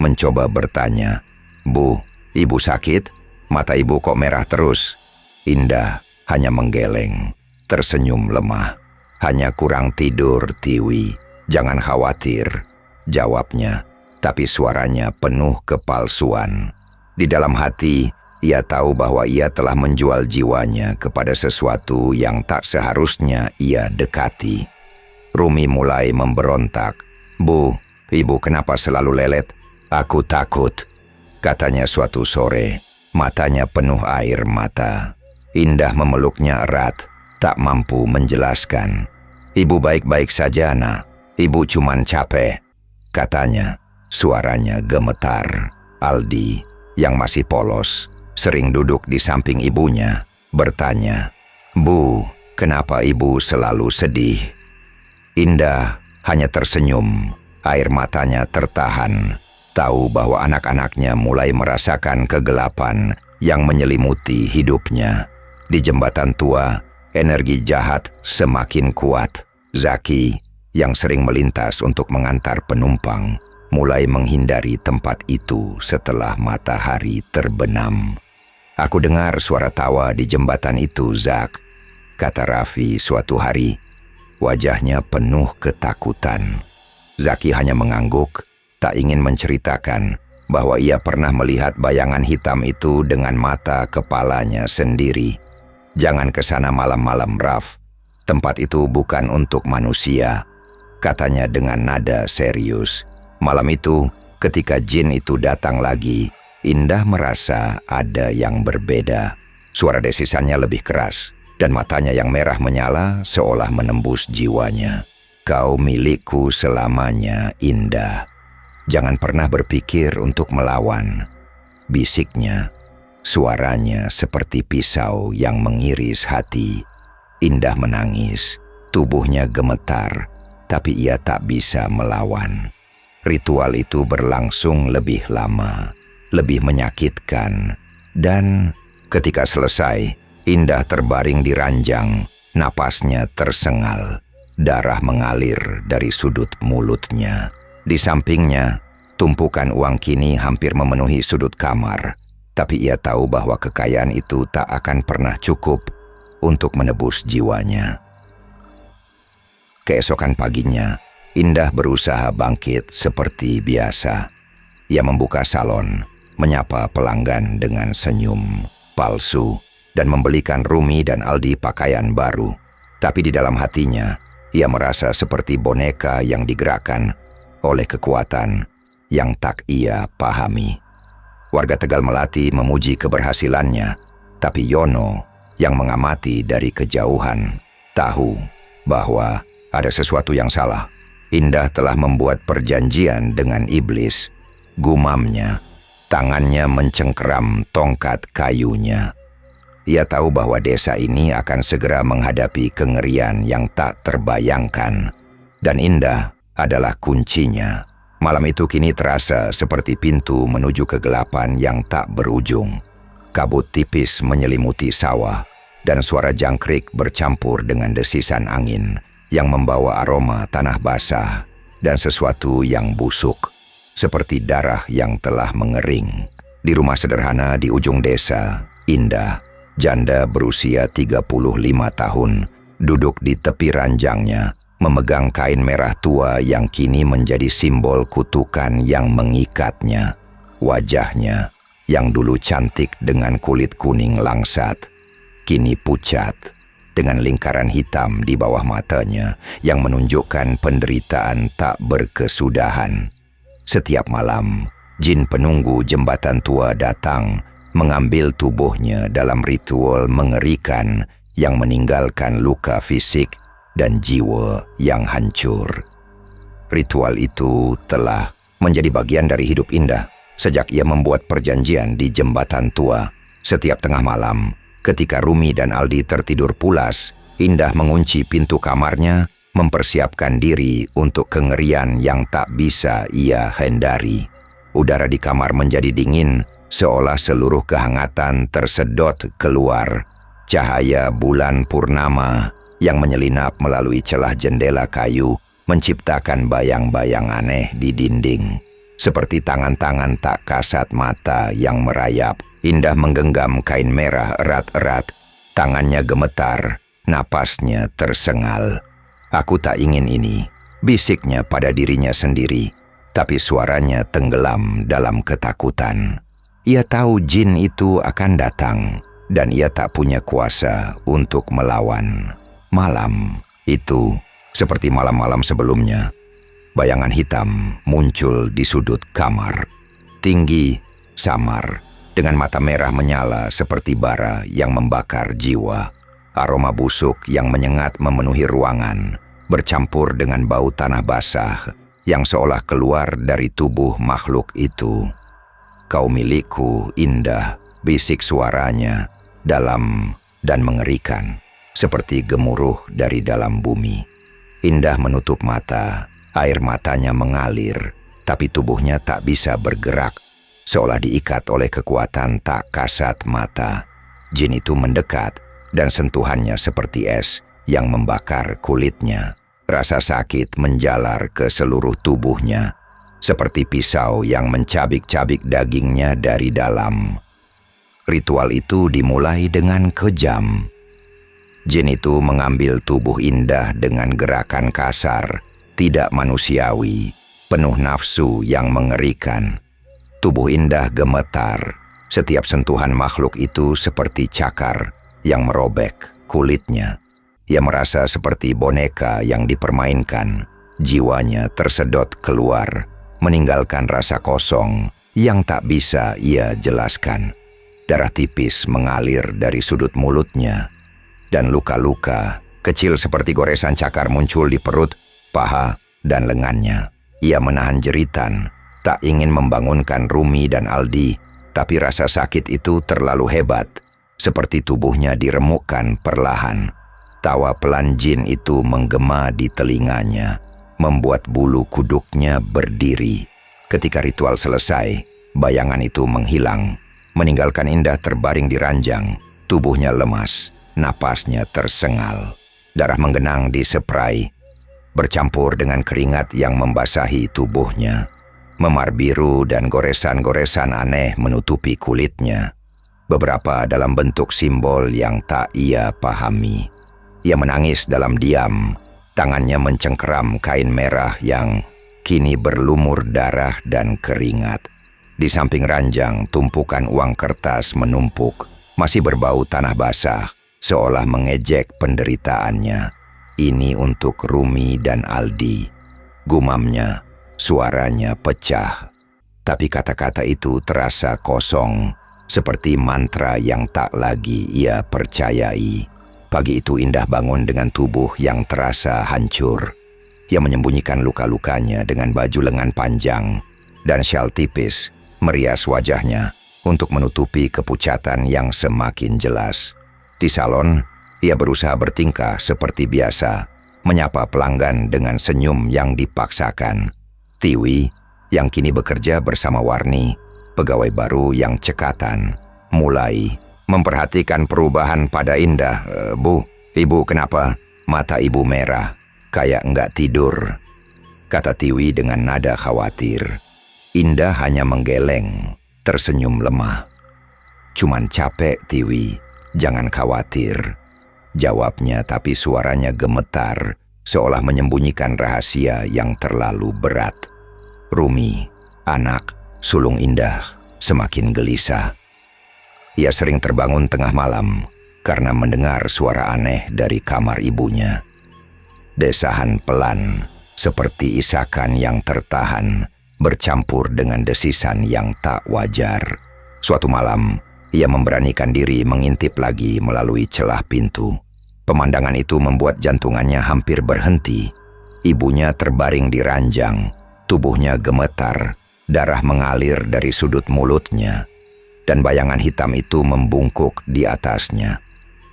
mencoba bertanya, "Bu, ibu sakit? Mata ibu kok merah terus?" Indah hanya menggeleng, tersenyum lemah. "Hanya kurang tidur, Tiwi. Jangan khawatir," jawabnya, tapi suaranya penuh kepalsuan. Di dalam hati, ia tahu bahwa ia telah menjual jiwanya kepada sesuatu yang tak seharusnya ia dekati. Rumi mulai memberontak. "Bu, ibu kenapa selalu lelet?" "Aku takut," katanya suatu sore, matanya penuh air mata. Indah memeluknya erat, tak mampu menjelaskan. "Ibu baik-baik saja, nak. Ibu cuman capek," katanya. Suaranya gemetar. Aldi, yang masih polos, sering duduk di samping ibunya, bertanya, "Bu, kenapa ibu selalu sedih?" Indah hanya tersenyum, air matanya tertahan. Tahu bahwa anak-anaknya mulai merasakan kegelapan yang menyelimuti hidupnya. Di jembatan tua, energi jahat semakin kuat. Zaki, yang sering melintas untuk mengantar penumpang, mulai menghindari tempat itu setelah matahari terbenam. "Aku dengar suara tawa di jembatan itu, Zak," kata Raffi suatu hari. Wajahnya penuh ketakutan. Zaki hanya mengangguk, tak ingin menceritakan bahwa ia pernah melihat bayangan hitam itu dengan mata kepalanya sendiri. "Jangan ke sana malam-malam, Raf. Tempat itu bukan untuk manusia," katanya dengan nada serius. Malam itu, ketika jin itu datang lagi, Indah merasa ada yang berbeda. Suara desisannya lebih keras, dan matanya yang merah menyala seolah menembus jiwanya. "Kau milikku selamanya, Indah. Jangan pernah berpikir untuk melawan," bisiknya. Suaranya seperti pisau yang mengiris hati. Indah menangis, tubuhnya gemetar, tapi ia tak bisa melawan. Ritual itu berlangsung lebih lama, lebih menyakitkan, dan ketika selesai, Indah terbaring di ranjang, napasnya tersengal, darah mengalir dari sudut mulutnya. Di sampingnya, tumpukan uang kini hampir memenuhi sudut kamar, tapi ia tahu bahwa kekayaan itu tak akan pernah cukup untuk menebus jiwanya. Keesokan paginya, Indah berusaha bangkit seperti biasa. Ia membuka salon, menyapa pelanggan dengan senyum palsu, dan membelikan Rumi dan Aldi pakaian baru. Tapi di dalam hatinya, ia merasa seperti boneka yang digerakkan oleh kekuatan yang tak ia pahami. Warga Tegal Melati memuji keberhasilannya, tapi Yono yang mengamati dari kejauhan tahu bahwa ada sesuatu yang salah. Indah telah membuat perjanjian dengan iblis. Gumamnya, tangannya mencengkeram tongkat kayunya. Ia tahu bahwa desa ini akan segera menghadapi kengerian yang tak terbayangkan, dan Indah adalah kuncinya. Malam itu kini terasa seperti pintu menuju kegelapan yang tak berujung. Kabut tipis menyelimuti sawah, dan suara jangkrik bercampur dengan desisan angin yang membawa aroma tanah basah dan sesuatu yang busuk, seperti darah yang telah mengering. Di rumah sederhana di ujung desa, Indah, janda berusia 35 tahun, duduk di tepi ranjangnya, memegang kain merah tua yang kini menjadi simbol kutukan yang mengikatnya. Wajahnya, yang dulu cantik dengan kulit kuning langsat, kini pucat, dengan lingkaran hitam di bawah matanya yang menunjukkan penderitaan tak berkesudahan. Setiap malam, jin penunggu jembatan tua datang, mengambil tubuhnya dalam ritual mengerikan yang meninggalkan luka fisik dan jiwa yang hancur. Ritual itu telah menjadi bagian dari hidup Indah sejak ia membuat perjanjian di jembatan tua. Setiap tengah malam, ketika Rumi dan Aldi tertidur pulas, Indah mengunci pintu kamarnya, mempersiapkan diri untuk kengerian yang tak bisa ia hindari. Udara di kamar menjadi dingin, seolah seluruh kehangatan tersedot keluar. Cahaya bulan purnama yang menyelinap melalui celah jendela kayu menciptakan bayang-bayang aneh di dinding. seperti tangan-tangan tak kasat mata yang merayap. Indah menggenggam kain merah erat-erat. Tangannya gemetar, napasnya tersengal. "Aku tak ingin ini," bisiknya pada dirinya sendiri. Tapi suaranya tenggelam dalam ketakutan. Ia tahu jin itu akan datang, dan ia tak punya kuasa untuk melawan. Malam itu, seperti malam-malam sebelumnya, bayangan hitam muncul di sudut kamar. Tinggi, samar, dengan mata merah menyala seperti bara yang membakar jiwa. Aroma busuk yang menyengat memenuhi ruangan, bercampur dengan bau tanah basah yang seolah keluar dari tubuh makhluk itu. "Kau milikku, Indah," bisik suaranya, dalam dan mengerikan, seperti gemuruh dari dalam bumi. Indah menutup mata, air matanya mengalir, tapi tubuhnya tak bisa bergerak, seolah diikat oleh kekuatan tak kasat mata. Jin itu mendekat, dan sentuhannya seperti es yang membakar kulitnya. Rasa sakit menjalar ke seluruh tubuhnya, seperti pisau yang mencabik-cabik dagingnya dari dalam. Ritual itu dimulai dengan kejam. Jin itu mengambil tubuh Indah dengan gerakan kasar, tidak manusiawi, penuh nafsu yang mengerikan. Tubuh Indah gemetar, setiap sentuhan makhluk itu seperti cakar yang merobek kulitnya. Ia merasa seperti boneka yang dipermainkan. Jiwanya tersedot keluar, meninggalkan rasa kosong yang tak bisa ia jelaskan. Darah tipis mengalir dari sudut mulutnya, dan luka-luka kecil seperti goresan cakar muncul di perut, paha, dan lengannya. Ia menahan jeritan, tak ingin membangunkan Rumi dan Aldi, tapi rasa sakit itu terlalu hebat, seperti tubuhnya diremukkan perlahan. Tawa pelan jin itu menggema di telinganya, membuat bulu kuduknya berdiri. Ketika ritual selesai, bayangan itu menghilang, meninggalkan Indah terbaring di ranjang. Tubuhnya lemas, napasnya tersengal. Darah menggenang di spray, bercampur dengan keringat yang membasahi tubuhnya. Memar biru dan goresan-goresan aneh menutupi kulitnya, beberapa dalam bentuk simbol yang tak ia pahami. Ia menangis dalam diam, tangannya mencengkeram kain merah yang kini berlumur darah dan keringat. Di samping ranjang, tumpukan uang kertas menumpuk, masih berbau tanah basah, seolah mengejek penderitaannya. "Ini untuk Rumi dan Aldi," gumamnya, suaranya pecah. Tapi kata-kata itu terasa kosong, seperti mantra yang tak lagi ia percayai. Pagi itu Indah bangun dengan tubuh yang terasa hancur. Ia menyembunyikan luka-lukanya dengan baju lengan panjang dan syal tipis, merias wajahnya untuk menutupi kepucatan yang semakin jelas. Di salon, ia berusaha bertingkah seperti biasa, menyapa pelanggan dengan senyum yang dipaksakan. Tiwi, yang kini bekerja bersama Warni, pegawai baru yang cekatan, mulai memperhatikan perubahan pada Indah. Bu, ibu kenapa? Mata ibu merah, kayak enggak tidur," kata Tiwi dengan nada khawatir. Indah hanya menggeleng, tersenyum lemah. "Cuman capek, Tiwi, jangan khawatir," jawabnya, tapi suaranya gemetar, seolah menyembunyikan rahasia yang terlalu berat. Rumi, anak sulung Indah, semakin gelisah. Ia sering terbangun tengah malam karena mendengar suara aneh dari kamar ibunya. Desahan pelan, seperti isakan yang tertahan, bercampur dengan desisan yang tak wajar. Suatu malam, ia memberanikan diri mengintip lagi melalui celah pintu. Pemandangan itu membuat jantungannya hampir berhenti. Ibunya terbaring di ranjang, tubuhnya gemetar, darah mengalir dari sudut mulutnya, dan bayangan hitam itu membungkuk di atasnya.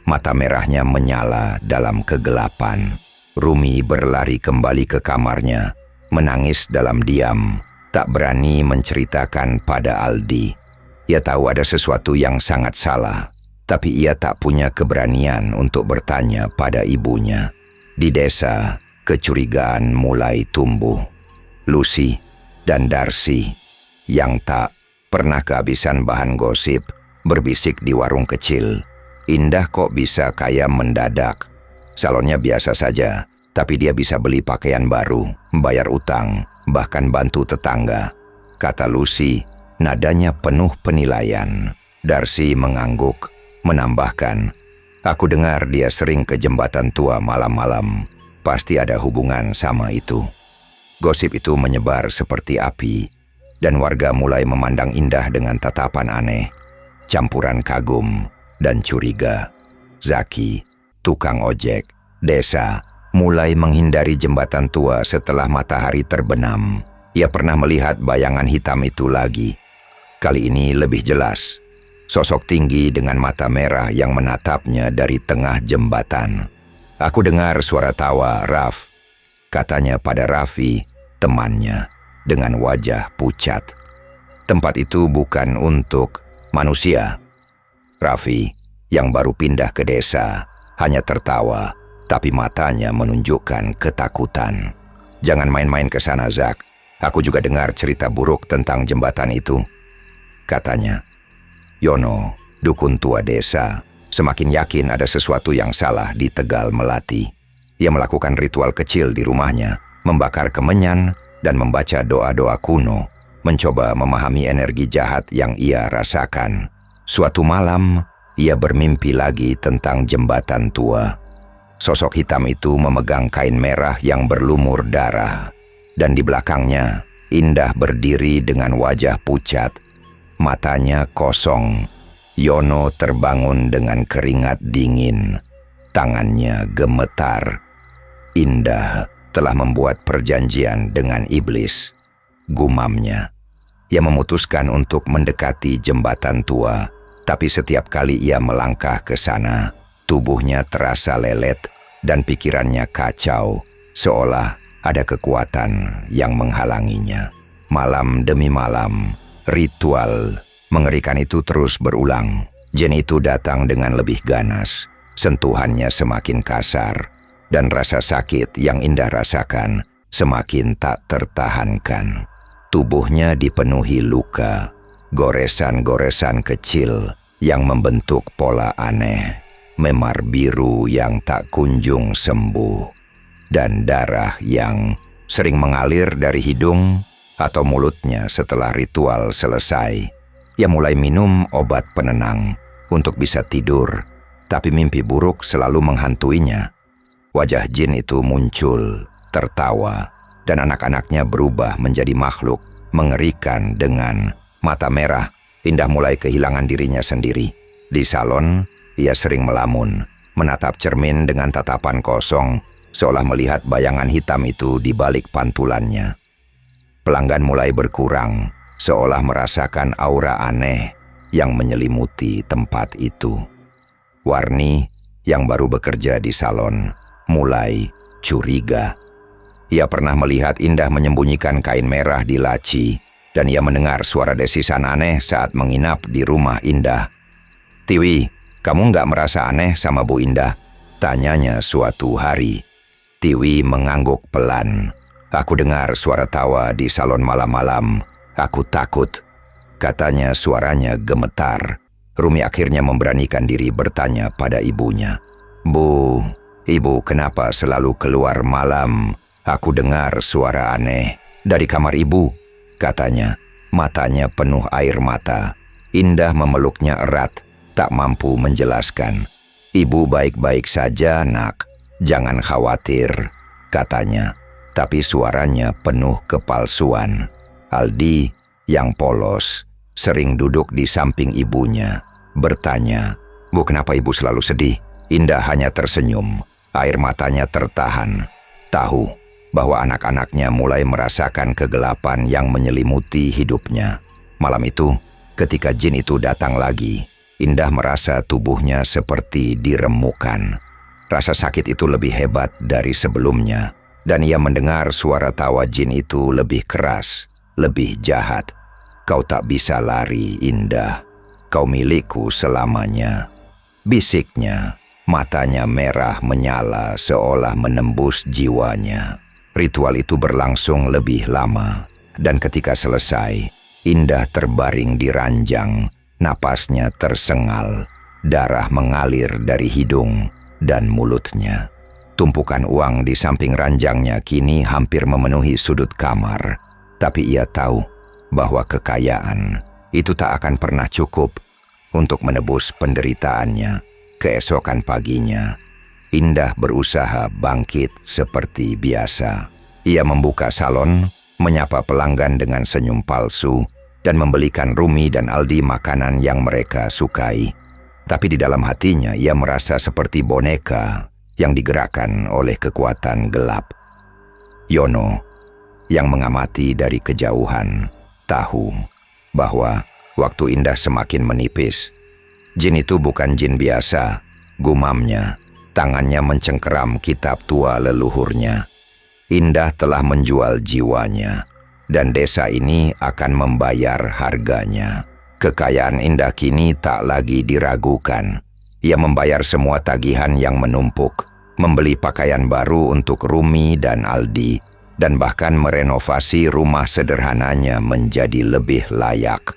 Mata merahnya menyala dalam kegelapan. Rumi berlari kembali ke kamarnya, menangis dalam diam, tak berani menceritakan pada Aldi. Ia tahu ada sesuatu yang sangat salah, tapi ia tak punya keberanian untuk bertanya pada ibunya. Di desa, kecurigaan mulai tumbuh. Lucy, dan Darcy, yang tak pernah kehabisan bahan gosip, berbisik di warung kecil. Indah kok bisa kaya mendadak. Salonnya biasa saja, tapi dia bisa beli pakaian baru, bayar utang, bahkan bantu tetangga. Kata Lucy, nadanya penuh penilaian. Darcy mengangguk, menambahkan, "Aku dengar dia sering ke jembatan tua malam-malam. Pasti ada hubungan sama itu." Gosip itu menyebar seperti api, dan warga mulai memandang Indah dengan tatapan aneh, campuran kagum dan curiga. Zaki, tukang ojek, desa, mulai menghindari jembatan tua setelah matahari terbenam. Ia pernah melihat bayangan hitam itu lagi. Kali ini lebih jelas. Sosok tinggi dengan mata merah yang menatapnya dari tengah jembatan. "Aku dengar suara tawa, Raf," katanya pada Raffi, temannya, dengan wajah pucat. "Tempat itu bukan untuk manusia." Raffi, yang baru pindah ke desa, hanya tertawa, tapi matanya menunjukkan ketakutan. "Jangan main-main ke sana, Zak. Aku juga dengar cerita buruk tentang jembatan itu," katanya. Yono, dukun tua desa, semakin yakin ada sesuatu yang salah di Tegal Melati. Ia melakukan ritual kecil di rumahnya, membakar kemenyan dan membaca doa-doa kuno, mencoba memahami energi jahat yang ia rasakan. Suatu malam, ia bermimpi lagi tentang jembatan tua. Sosok hitam itu memegang kain merah yang berlumur darah, dan di belakangnya Indah berdiri dengan wajah pucat, matanya kosong. Yono terbangun dengan keringat dingin, tangannya gemetar. Indah telah membuat perjanjian dengan iblis, gumamnya. Ia memutuskan untuk mendekati jembatan tua, tapi setiap kali ia melangkah ke sana, tubuhnya terasa lelet dan pikirannya kacau, seolah ada kekuatan yang menghalanginya. Malam demi malam, ritual mengerikan itu terus berulang. Jin itu datang dengan lebih ganas, sentuhannya semakin kasar, dan rasa sakit yang Indah rasakan semakin tak tertahankan. Tubuhnya dipenuhi luka, goresan-goresan kecil yang membentuk pola aneh, memar biru yang tak kunjung sembuh, dan darah yang sering mengalir dari hidung atau mulutnya setelah ritual selesai. Ia mulai minum obat penenang untuk bisa tidur, tapi mimpi buruk selalu menghantuinya. Wajah jin itu muncul, tertawa, dan anak-anaknya berubah menjadi makhluk mengerikan dengan mata merah. Indah mulai kehilangan dirinya sendiri. Di salon, ia sering melamun, menatap cermin dengan tatapan kosong, seolah melihat bayangan hitam itu di balik pantulannya. Pelanggan mulai berkurang, seolah merasakan aura aneh yang menyelimuti tempat itu. Warni, yang baru bekerja di salon, mulai curiga. Ia pernah melihat Indah menyembunyikan kain merah di laci, dan ia mendengar suara desisan aneh saat menginap di rumah Indah. "Tiwi, kamu nggak merasa aneh sama Bu Indah?" tanyanya suatu hari. Tiwi mengangguk pelan. "Aku dengar suara tawa di salon malam-malam. Aku takut," katanya, suaranya gemetar. Rumi akhirnya memberanikan diri bertanya pada ibunya. "Bu, ibu kenapa selalu keluar malam? Aku dengar suara aneh dari kamar ibu," katanya. Matanya penuh air mata. Indah memeluknya erat, tak mampu menjelaskan. "Ibu baik-baik saja, nak. Jangan khawatir," katanya. Tapi suaranya penuh kepalsuan. Aldi, yang polos, sering duduk di samping ibunya, bertanya, "Bu, kenapa ibu selalu sedih?" Indah hanya tersenyum, air matanya tertahan. Tahu bahwa anak-anaknya mulai merasakan kegelapan yang menyelimuti hidupnya. Malam itu, ketika jin itu datang lagi, Indah merasa tubuhnya seperti diremukan. Rasa sakit itu lebih hebat dari sebelumnya, dan ia mendengar suara tawa jin itu lebih keras, lebih jahat. "Kau tak bisa lari, Indah. Kau milikku selamanya," bisiknya. Matanya merah menyala seolah menembus jiwanya. Ritual itu berlangsung lebih lama, Dan ketika selesai, Indah terbaring di ranjang, napasnya tersengal, darah mengalir dari hidung dan mulutnya. Tumpukan uang di samping ranjangnya kini hampir memenuhi sudut kamar, tapi ia tahu bahwa kekayaan itu tak akan pernah cukup untuk menebus penderitaannya. Keesokan paginya, Indah berusaha bangkit seperti biasa. Ia membuka salon, menyapa pelanggan dengan senyum palsu, dan membelikan Rumi dan Aldi makanan yang mereka sukai. Tapi di dalam hatinya ia merasa seperti boneka yang digerakkan oleh kekuatan gelap. Yono, yang mengamati dari kejauhan, tahu bahwa waktu Indah semakin menipis. Jin itu bukan jin biasa, gumamnya. Tangannya mencengkeram kitab tua leluhurnya. Indah telah menjual jiwanya, dan desa ini akan membayar harganya. Kekayaan Indah kini tak lagi diragukan. Ia membayar semua tagihan yang menumpuk, membeli pakaian baru untuk Rumi dan Aldi, dan bahkan merenovasi rumah sederhananya menjadi lebih layak.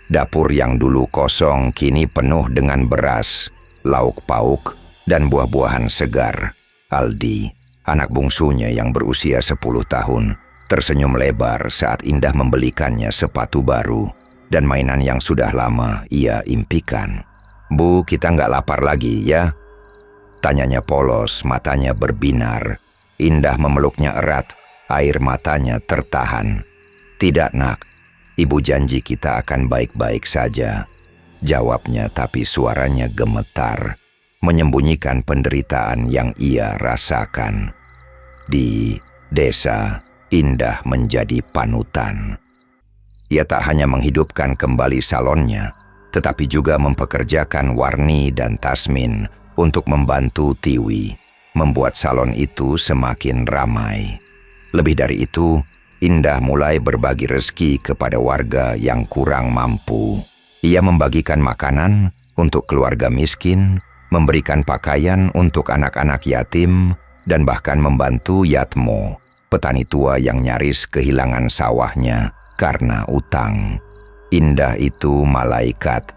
Dapur yang dulu kosong kini penuh dengan beras, lauk pauk, dan buah-buahan segar. Aldi, anak bungsunya yang berusia 10 tahun, tersenyum lebar saat Indah membelikannya sepatu baru dan mainan yang sudah lama ia impikan. "Bu, kita nggak lapar lagi ya?" tanyanya polos, matanya berbinar. Indah memeluknya erat, air matanya tertahan. "Tidak, Nak. Ibu janji kita akan baik-baik saja," jawabnya, tapi suaranya gemetar, menyembunyikan penderitaan yang ia rasakan. Di desa, Indah menjadi panutan. Ia tak hanya menghidupkan kembali salonnya, tetapi juga mempekerjakan Warni dan Tasmin untuk membantu Tiwi, membuat salon itu semakin ramai. Lebih dari itu, Indah mulai berbagi rezeki kepada warga yang kurang mampu. Ia membagikan makanan untuk keluarga miskin, memberikan pakaian untuk anak-anak yatim, dan bahkan membantu Yatmo, petani tua yang nyaris kehilangan sawahnya karena utang. "Indah itu malaikat,"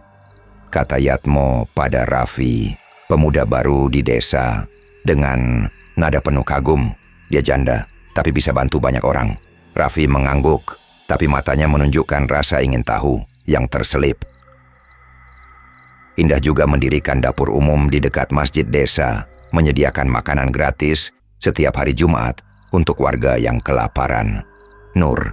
kata Yatmo pada Raffi, pemuda baru di desa, dengan nada penuh kagum. "Dia janda, tapi bisa bantu banyak orang." Raffi mengangguk, tapi matanya menunjukkan rasa ingin tahu yang terselip. Indah juga mendirikan dapur umum di dekat masjid desa, menyediakan makanan gratis setiap hari Jumat untuk warga yang kelaparan. Nur,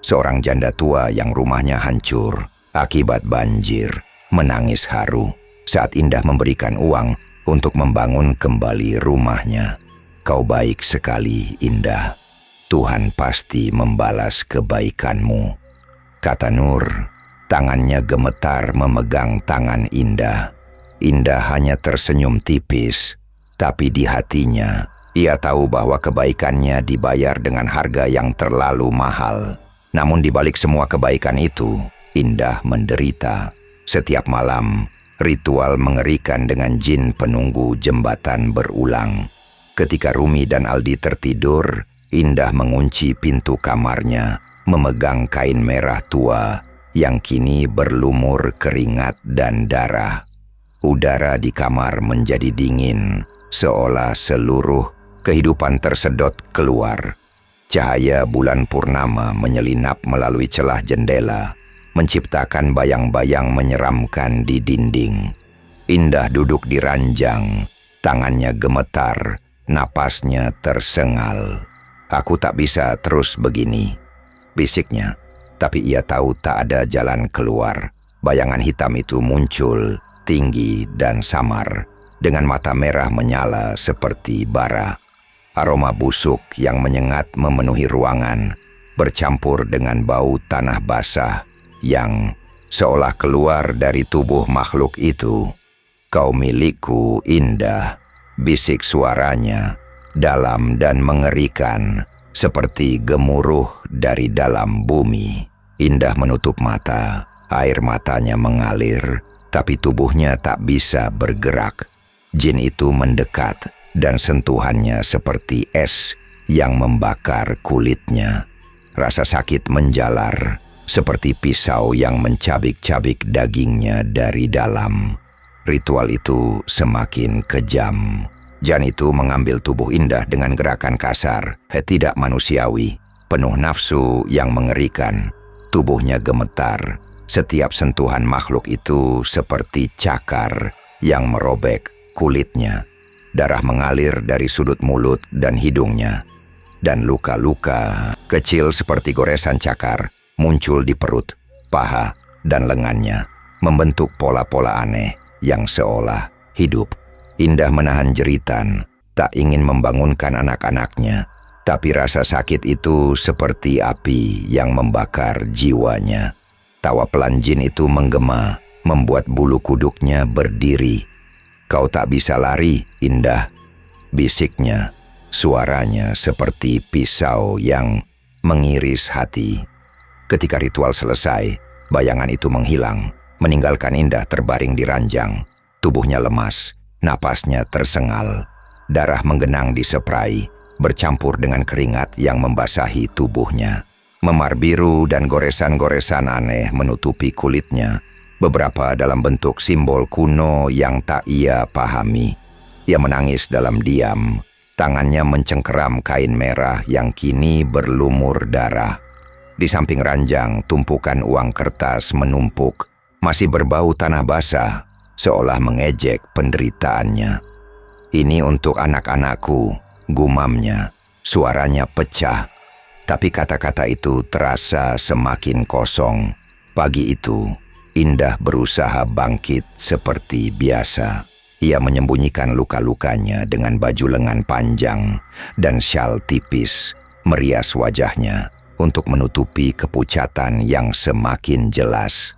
seorang janda tua yang rumahnya hancur akibat banjir, menangis haru saat Indah memberikan uang untuk membangun kembali rumahnya. "Kau baik sekali, Indah. Tuhan pasti membalas kebaikanmu," kata Nur. Tangannya gemetar memegang tangan Indah. Indah hanya tersenyum tipis, tapi di hatinya ia tahu bahwa kebaikannya dibayar dengan harga yang terlalu mahal. Namun di balik semua kebaikan itu, Indah menderita. Setiap malam, ritual mengerikan dengan jin penunggu jembatan berulang. Ketika Rumi dan Aldi tertidur, Indah mengunci pintu kamarnya, memegang kain merah tua yang kini berlumur keringat dan darah. Udara di kamar menjadi dingin, seolah seluruh kehidupan tersedot keluar. Cahaya bulan purnama menyelinap melalui celah jendela, menciptakan bayang-bayang menyeramkan di dinding. Indah duduk di ranjang, tangannya gemetar, napasnya tersengal. "Aku tak bisa terus begini," bisiknya. Tapi ia tahu tak ada jalan keluar. Bayangan hitam itu muncul, tinggi dan samar, dengan mata merah menyala seperti bara. Aroma busuk yang menyengat memenuhi ruangan, bercampur dengan bau tanah basah yang seolah keluar dari tubuh makhluk itu. "Kau milikku, Indah," bisik suaranya, dalam dan mengerikan, seperti gemuruh dari dalam bumi. Indah menutup mata, air matanya mengalir, tapi tubuhnya tak bisa bergerak. Jin itu mendekat, dan sentuhannya seperti es yang membakar kulitnya. Rasa sakit menjalar, seperti pisau yang mencabik-cabik dagingnya dari dalam. Ritual itu semakin kejam. Jan itu mengambil tubuh Indah dengan gerakan kasar, tidak manusiawi, penuh nafsu yang mengerikan. Tubuhnya gemetar. Setiap sentuhan makhluk itu seperti cakar yang merobek kulitnya. Darah mengalir dari sudut mulut dan hidungnya. Dan luka-luka kecil seperti goresan cakar muncul di perut, paha, dan lengannya, membentuk pola-pola aneh yang seolah hidup. Indah menahan jeritan, tak ingin membangunkan anak-anaknya, tapi rasa sakit itu seperti api yang membakar jiwanya. Tawa pelan Jin itu menggema, membuat bulu kuduknya berdiri. "Kau tak bisa lari, Indah," bisiknya. Suaranya seperti pisau yang mengiris hati. Ketika ritual selesai, bayangan itu menghilang, meninggalkan Indah terbaring di ranjang. Tubuhnya lemas, napasnya tersengal. Darah menggenang di spray, bercampur dengan keringat yang membasahi tubuhnya. Memar biru dan goresan-goresan aneh menutupi kulitnya, beberapa dalam bentuk simbol kuno yang tak ia pahami. Ia menangis dalam diam. Tangannya mencengkeram kain merah yang kini berlumur darah. Di samping ranjang, tumpukan uang kertas menumpuk, masih berbau tanah basah, seolah mengejek penderitaannya. "Ini untuk anak-anakku," gumamnya. Suaranya pecah, tapi kata-kata itu terasa semakin kosong. Pagi itu, Indah berusaha bangkit seperti biasa. Ia menyembunyikan luka-lukanya dengan baju lengan panjang dan syal tipis, merias wajahnya untuk menutupi kepucatan yang semakin jelas.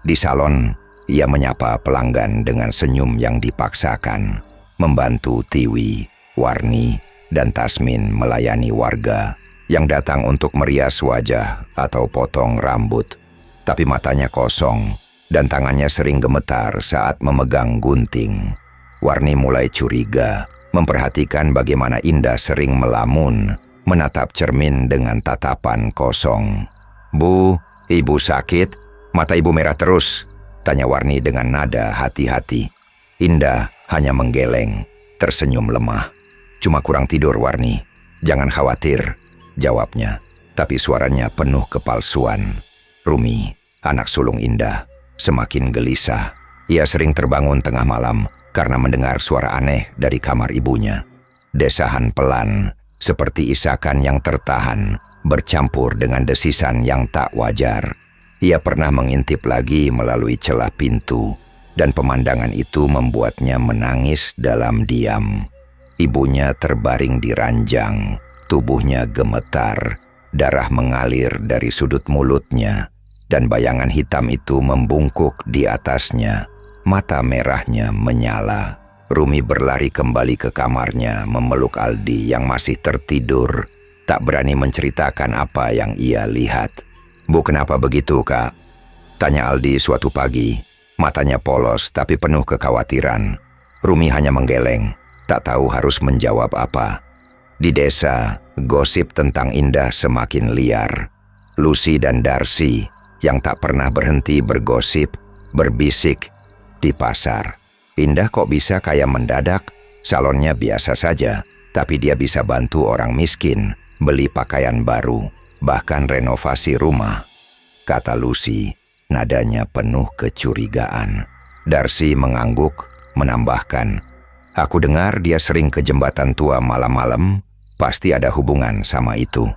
Di salon, ia menyapa pelanggan dengan senyum yang dipaksakan, membantu Tiwi, Warni, dan Tasmin melayani warga yang datang untuk merias wajah atau potong rambut. Tapi matanya kosong, dan tangannya sering gemetar saat memegang gunting. Warni mulai curiga, memperhatikan bagaimana Indah sering melamun, menatap cermin dengan tatapan kosong. "Bu, ibu sakit? Mata ibu merah terus?" tanya Warni dengan nada hati-hati. Indah hanya menggeleng, tersenyum lemah. "Cuma kurang tidur, Warni. Jangan khawatir," jawabnya, tapi suaranya penuh kepalsuan. Rumi, anak sulung Indah, semakin gelisah. Ia sering terbangun tengah malam karena mendengar suara aneh dari kamar ibunya. Desahan pelan, seperti isakan yang tertahan, bercampur dengan desisan yang tak wajar. Ia pernah mengintip lagi melalui celah pintu, dan pemandangan itu membuatnya menangis dalam diam. Ibunya terbaring di ranjang, tubuhnya gemetar, darah mengalir dari sudut mulutnya, dan bayangan hitam itu membungkuk di atasnya. Mata merahnya menyala. Rumi berlari kembali ke kamarnya memeluk Aldi yang masih tertidur, tak berani menceritakan apa yang ia lihat. "Bu, kenapa begitu, Kak?" tanya Aldi suatu pagi. Matanya polos tapi penuh kekhawatiran. Rumi hanya menggeleng, tak tahu harus menjawab apa. Di desa, gosip tentang Indah semakin liar. Lucy dan Darcy yang tak pernah berhenti bergosip, berbisik di pasar. "Indah kok bisa kaya mendadak? Salonnya biasa saja, tapi dia bisa bantu orang miskin, beli pakaian baru, bahkan renovasi rumah," kata Lucy, nadanya penuh kecurigaan. Darcy mengangguk, menambahkan, "Aku dengar dia sering ke jembatan tua malam-malam, pasti ada hubungan sama itu."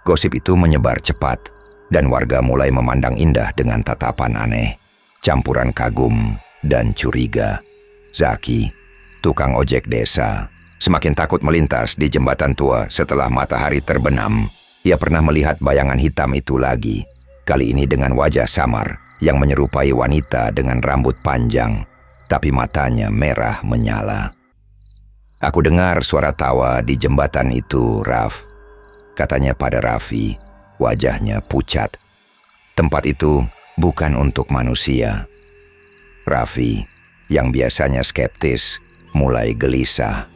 Gosip itu menyebar cepat, dan warga mulai memandang Indah dengan tatapan aneh, campuran kagum dan curiga. Zaki, tukang ojek desa, semakin takut melintas di jembatan tua setelah matahari terbenam. Ia pernah melihat bayangan hitam itu lagi, kali ini dengan wajah samar yang menyerupai wanita dengan rambut panjang, tapi matanya merah menyala. "Aku dengar suara tawa di jembatan itu, Raf," katanya pada Raffi. Wajahnya pucat. "Tempat itu bukan untuk manusia." Raffi, yang biasanya skeptis, mulai gelisah.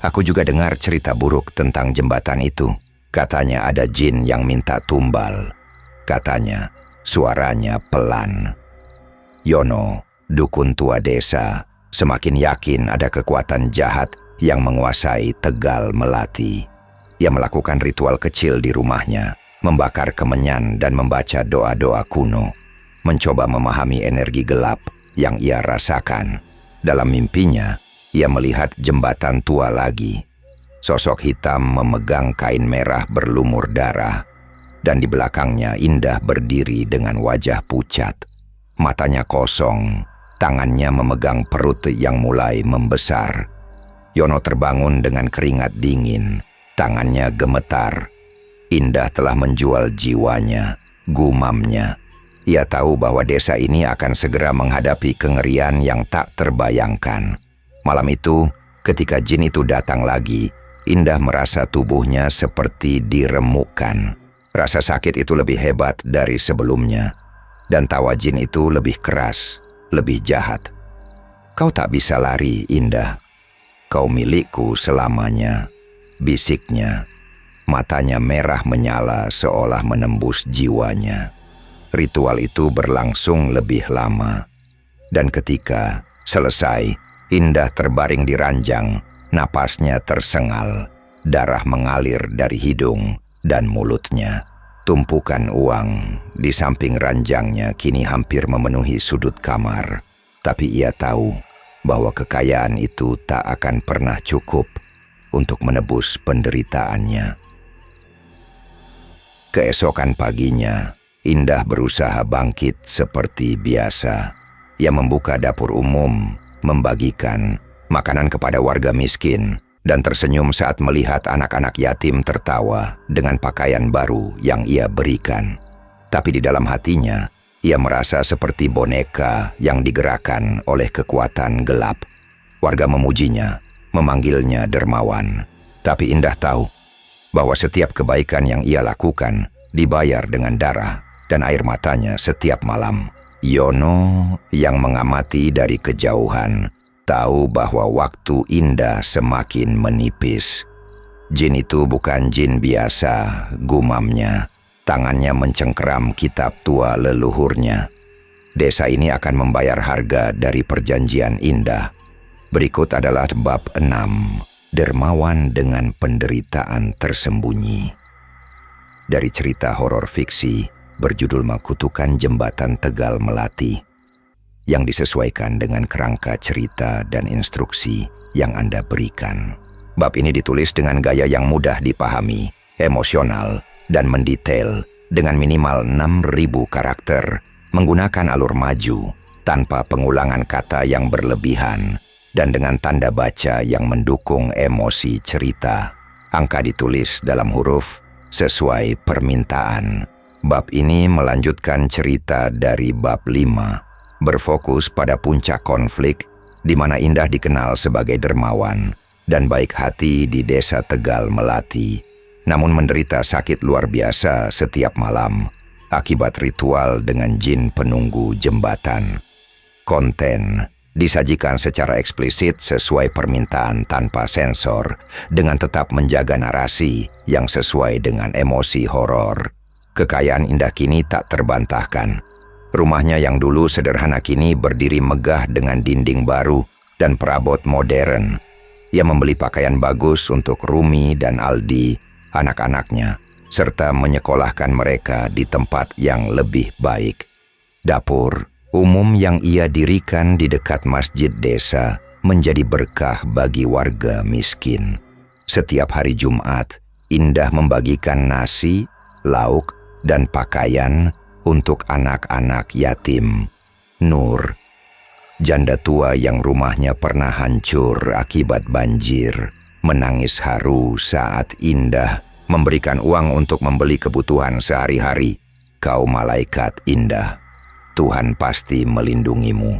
"Aku juga dengar cerita buruk tentang jembatan itu. Katanya ada jin yang minta tumbal. Katanya suaranya pelan. Yono, dukun tua desa, semakin yakin ada kekuatan jahat yang menguasai Tegal Melati. Ia melakukan ritual kecil di rumahnya, membakar kemenyan dan membaca doa-doa kuno, mencoba memahami energi gelap yang ia rasakan. Dalam mimpinya, ia melihat jembatan tua lagi. Sosok hitam memegang kain merah berlumur darah, dan di belakangnya Indah berdiri dengan wajah pucat. Matanya kosong, tangannya memegang perut yang mulai membesar. Yono terbangun dengan keringat dingin, tangannya gemetar. Indah telah menjual jiwanya, gumamnya. Ia tahu bahwa desa ini akan segera menghadapi kengerian yang tak terbayangkan. Malam itu, ketika jin itu datang lagi, Indah merasa tubuhnya seperti diremukkan. Rasa sakit itu lebih hebat dari sebelumnya, dan tawa jin itu lebih keras, lebih jahat. "Kau tak bisa lari, Indah. Kau milikku selamanya," bisiknya. Matanya merah menyala seolah menembus jiwanya. Ritual itu berlangsung lebih lama, dan ketika selesai, Indah terbaring di ranjang. Napasnya tersengal, darah mengalir dari hidung dan mulutnya. Tumpukan uang di samping ranjangnya kini hampir memenuhi sudut kamar. Tapi ia tahu bahwa kekayaan itu tak akan pernah cukup untuk menebus penderitaannya. Keesokan paginya, Indah berusaha bangkit seperti biasa. Ia membuka dapur umum, membagikan makanan kepada warga miskin, dan tersenyum saat melihat anak-anak yatim tertawa dengan pakaian baru yang ia berikan. Tapi di dalam hatinya, ia merasa seperti boneka yang digerakkan oleh kekuatan gelap. Warga memujinya, memanggilnya dermawan. Tapi Indah tahu bahwa setiap kebaikan yang ia lakukan dibayar dengan darah dan air matanya setiap malam. Yono yang mengamati dari kejauhan tahu bahwa waktu Indah semakin menipis. Jin itu bukan jin biasa, gumamnya. Tangannya mencengkeram kitab tua leluhurnya. Desa ini akan membayar harga dari perjanjian Indah. Berikut adalah bab 6, Dermawan dengan Penderitaan Tersembunyi. Dari cerita horor fiksi berjudul Kutukan Jembatan Tegal Melati, yang disesuaikan dengan kerangka cerita dan instruksi yang Anda berikan. Bab ini ditulis dengan gaya yang mudah dipahami, emosional, dan mendetail dengan minimal 6.000 karakter, menggunakan alur maju, tanpa pengulangan kata yang berlebihan, dan dengan tanda baca yang mendukung emosi cerita. Angka ditulis dalam huruf sesuai permintaan. Bab ini melanjutkan cerita dari bab 5, berfokus pada puncak konflik di mana Indah dikenal sebagai dermawan dan baik hati di desa Tegal Melati, namun menderita sakit luar biasa setiap malam akibat ritual dengan jin penunggu jembatan. Konten disajikan secara eksplisit sesuai permintaan tanpa sensor, dengan tetap menjaga narasi yang sesuai dengan emosi horor. Kekayaan Indah kini tak terbantahkan. Rumahnya yang dulu sederhana kini berdiri megah dengan dinding baru dan perabot modern. Ia membeli pakaian bagus untuk Rumi dan Aldi, anak-anaknya, serta menyekolahkan mereka di tempat yang lebih baik. Dapur umum yang ia dirikan di dekat masjid desa menjadi berkah bagi warga miskin. Setiap hari Jumat, Indah membagikan nasi, lauk, dan pakaian untuk anak-anak yatim. Nur, janda tua yang rumahnya pernah hancur akibat banjir, menangis haru saat Indah memberikan uang untuk membeli kebutuhan sehari-hari. "Kau malaikat Indah, Tuhan pasti melindungimu,"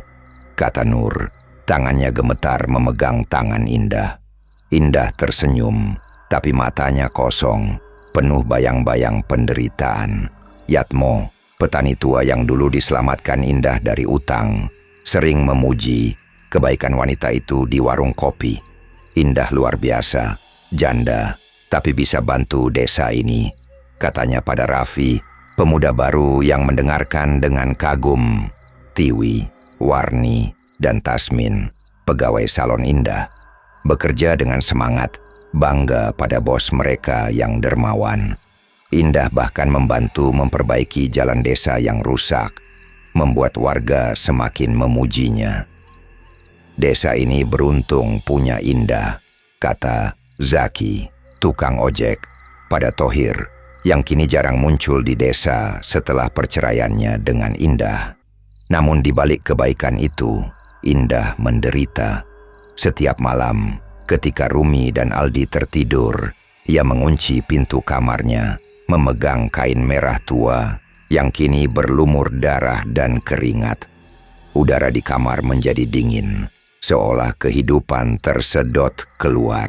kata Nur. Tangannya gemetar memegang tangan Indah. Indah tersenyum, tapi matanya kosong, penuh bayang-bayang penderitaan. Yatmo, petani tua yang dulu diselamatkan Indah dari utang, sering memuji kebaikan wanita itu di warung kopi. "Indah luar biasa, janda. tapi bisa bantu desa ini, katanya pada Raffi, pemuda baru yang mendengarkan dengan kagum. Tiwi, Warni, dan Tasmin, pegawai salon Indah, bekerja dengan semangat, bangga pada bos mereka yang dermawan. Indah bahkan membantu memperbaiki jalan desa yang rusak, membuat warga semakin memujinya. Desa ini beruntung punya Indah, kata Zaki, tukang ojek, pada Thohir, yang kini jarang muncul di desa setelah perceraiannya dengan Indah. Namun di balik kebaikan itu, Indah menderita. Setiap malam, ketika Rumi dan Aldi tertidur, ia mengunci pintu kamarnya, memegang kain merah tua yang kini berlumur darah dan keringat. Udara di kamar menjadi dingin, seolah kehidupan tersedot keluar.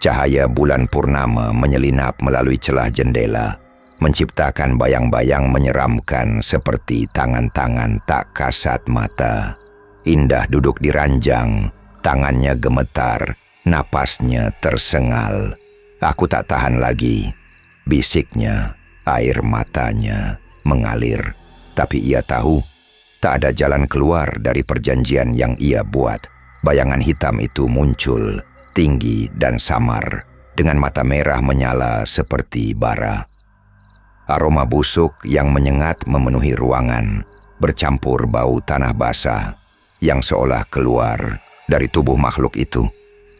Cahaya bulan purnama menyelinap melalui celah jendela, menciptakan bayang-bayang menyeramkan seperti tangan-tangan tak kasat mata. Indah duduk di ranjang, tangannya gemetar, napasnya tersengal. "Aku tak tahan lagi," bisiknya, air matanya mengalir. Tapi ia tahu, tak ada jalan keluar dari perjanjian yang ia buat. Bayangan hitam itu muncul, tinggi dan samar, dengan mata merah menyala seperti bara. Aroma busuk yang menyengat memenuhi ruangan, bercampur bau tanah basah, yang seolah keluar dari tubuh makhluk itu.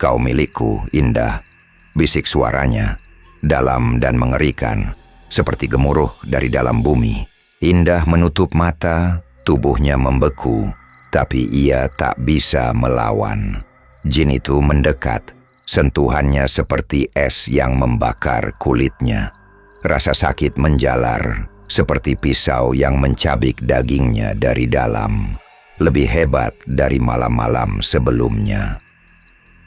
"Kau milikku, Indah," bisik suaranya, dalam dan mengerikan, seperti gemuruh dari dalam bumi. Indah menutup mata, tubuhnya membeku, tapi ia tak bisa melawan. Jin itu mendekat, sentuhannya seperti es yang membakar kulitnya. Rasa sakit menjalar, seperti pisau yang mencabik dagingnya dari dalam. Lebih hebat dari malam-malam sebelumnya.